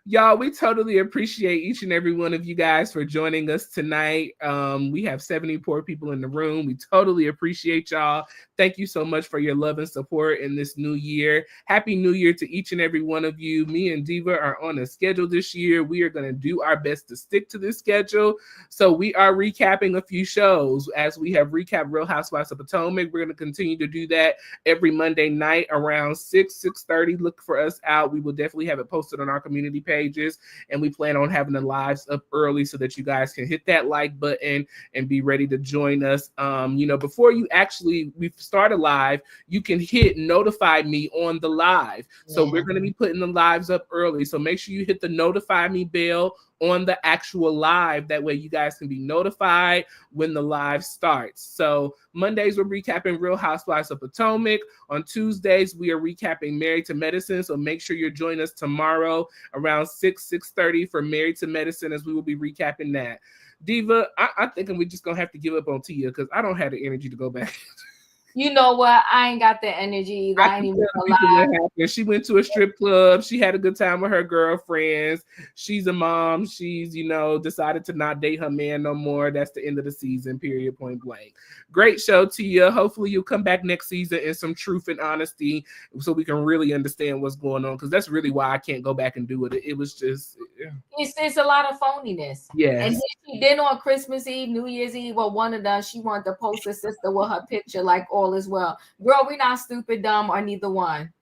Y'all, we totally appreciate each and every one of you guys for joining us tonight. We have 74 people in the room. We totally appreciate y'all. Thank you so much for your love and support in this new year. Happy New Year to each and every one of you. Me and Diva are on a schedule this year. We are going to do our best to stick to this schedule. So we are recapping a few shows. As we have recapped Real Housewives of Potomac, we're going to continue to do that every Monday night around 6:30. Look for us out. We will definitely have it posted on our community pages, and we plan on having the lives up early so that you guys can hit that like button and be ready to join us. Before you actually start a live, you can hit notify me on the live. So we're going to be putting the lives up early. So make sure you hit the notify me bell on the actual live. That way you guys can be notified when the live starts. So Mondays, we're recapping Real Housewives of Potomac. On Tuesdays, we are recapping Married to Medicine. So make sure you join us tomorrow around 6:30 for Married to Medicine, as we will be recapping that. Diva, I think we're just going to have to give up on Tia because I don't have the energy to go back. You know what? I ain't got the energy. I ain't even alive. She went to a strip club. She had a good time with her girlfriends. She's a mom. She's, decided to not date her man no more. That's the end of the season, period, point blank. Great show, Tia. Hopefully you'll come back next season in some truth and honesty so we can really understand what's going on, because that's really why I can't go back and do it. It was just... It's a lot of phoniness. Yes. And then on Christmas Eve, New Year's Eve, or one of them, she wanted to post her sister with her picture like all is well. Girl, we're not stupid, dumb, or neither one.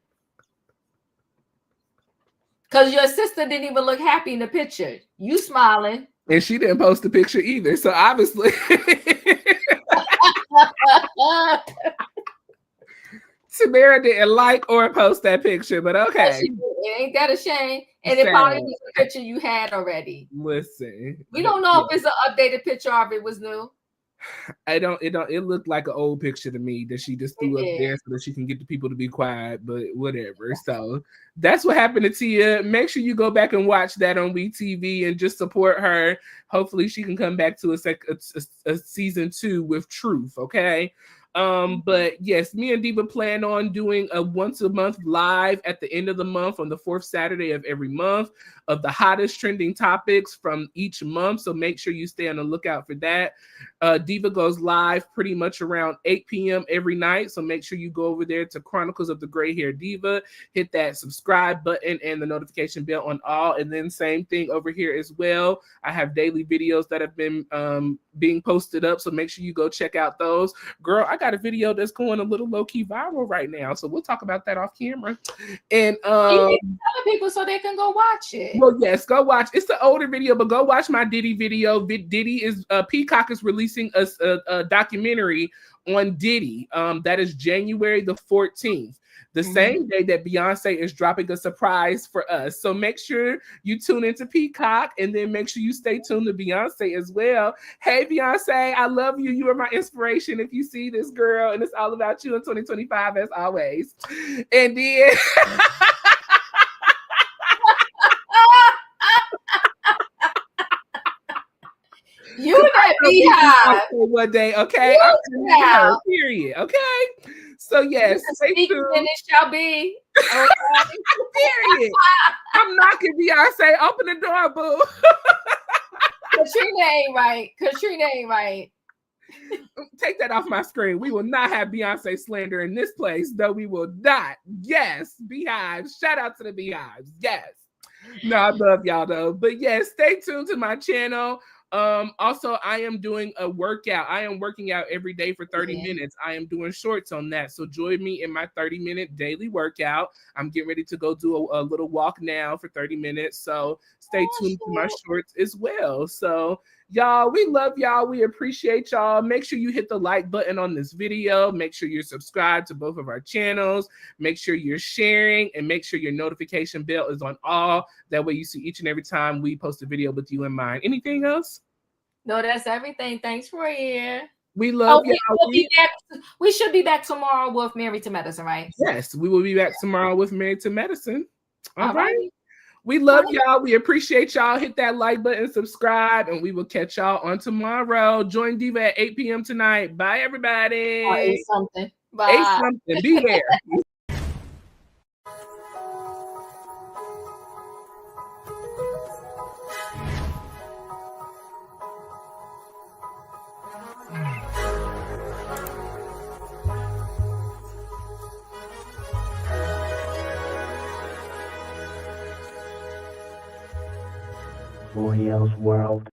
Because your sister didn't even look happy in the picture. You smiling. And she didn't post the picture either. So obviously... Tamara didn't like or post that picture, but okay. Ain't that a shame? And it probably was a picture you had already. Listen. We don't know if it's an updated picture or if it was new. It looked like an old picture to me that she just threw up there so that she can get the people to be quiet, but whatever. So that's what happened to Tia. Make sure you go back and watch that on WeTV and just support her. Hopefully she can come back to a season 2 with truth, okay? But yes, me and Diva plan on doing a once a month live at the end of the month on the 4th Saturday of every month of the hottest trending topics from each month. So make sure you stay on the lookout for that. Diva goes live pretty much around 8 p.m. every night. So make sure you go over there to Chronicles of the Gray Hair Diva, hit that subscribe button and the notification bell on all. And then same thing over here as well. I have daily videos that have been being posted up. So make sure you go check out those. Girl, I got a video that's going a little low-key viral right now. So we'll talk about that off camera. And you need to tell people so they can go watch it. Well, yes, go watch. It's an older video, but go watch my Diddy video. Diddy is Peacock is releasing a documentary on Diddy. That is January the 14th. The same day that Beyonce is dropping a surprise for us. So make sure you tune into Peacock, and then make sure you stay tuned to Beyonce as well. Hey, Beyonce, I love you. You are my inspiration. If you see this, girl, and it's all about you in 2025 as always. And then... You that beehive one day, okay? I'm period, okay? So yes, stay tuned. And it shall be. Okay? Period. I'm knocking Beyonce. Open the door, boo. Katrina ain't right. Katrina ain't right. Take that off my screen. We will not have Beyonce slander in this place, though. We will not. Yes, beehives. Shout out to the beehives. Yes. No, I love y'all though. But yes, stay tuned to my channel. Also, I am doing a workout. I am working out every day for 30 minutes. I am doing shorts on that. So join me in my 30-minute daily workout. I'm getting ready to go do a little walk now for 30 minutes. So stay tuned to my shorts as well. So y'all, we love y'all. We appreciate y'all. Make sure you hit the like button on this video. Make sure you're subscribed to both of our channels. Make sure you're sharing and make sure your notification bell is on all. That way you see each and every time we post a video with you in mind. Anything else? No, that's everything. Thanks for here. We love y'all. We should be back tomorrow with Married to Medicine, right? Yes, we will be back tomorrow with Married to Medicine. All right. We love y'all. We appreciate y'all. Hit that like button, subscribe, and we will catch y'all on tomorrow. Join Diva at 8 p.m. tonight. Bye, everybody. 8 something. Bye. 8 something. Be there. Royaire's World.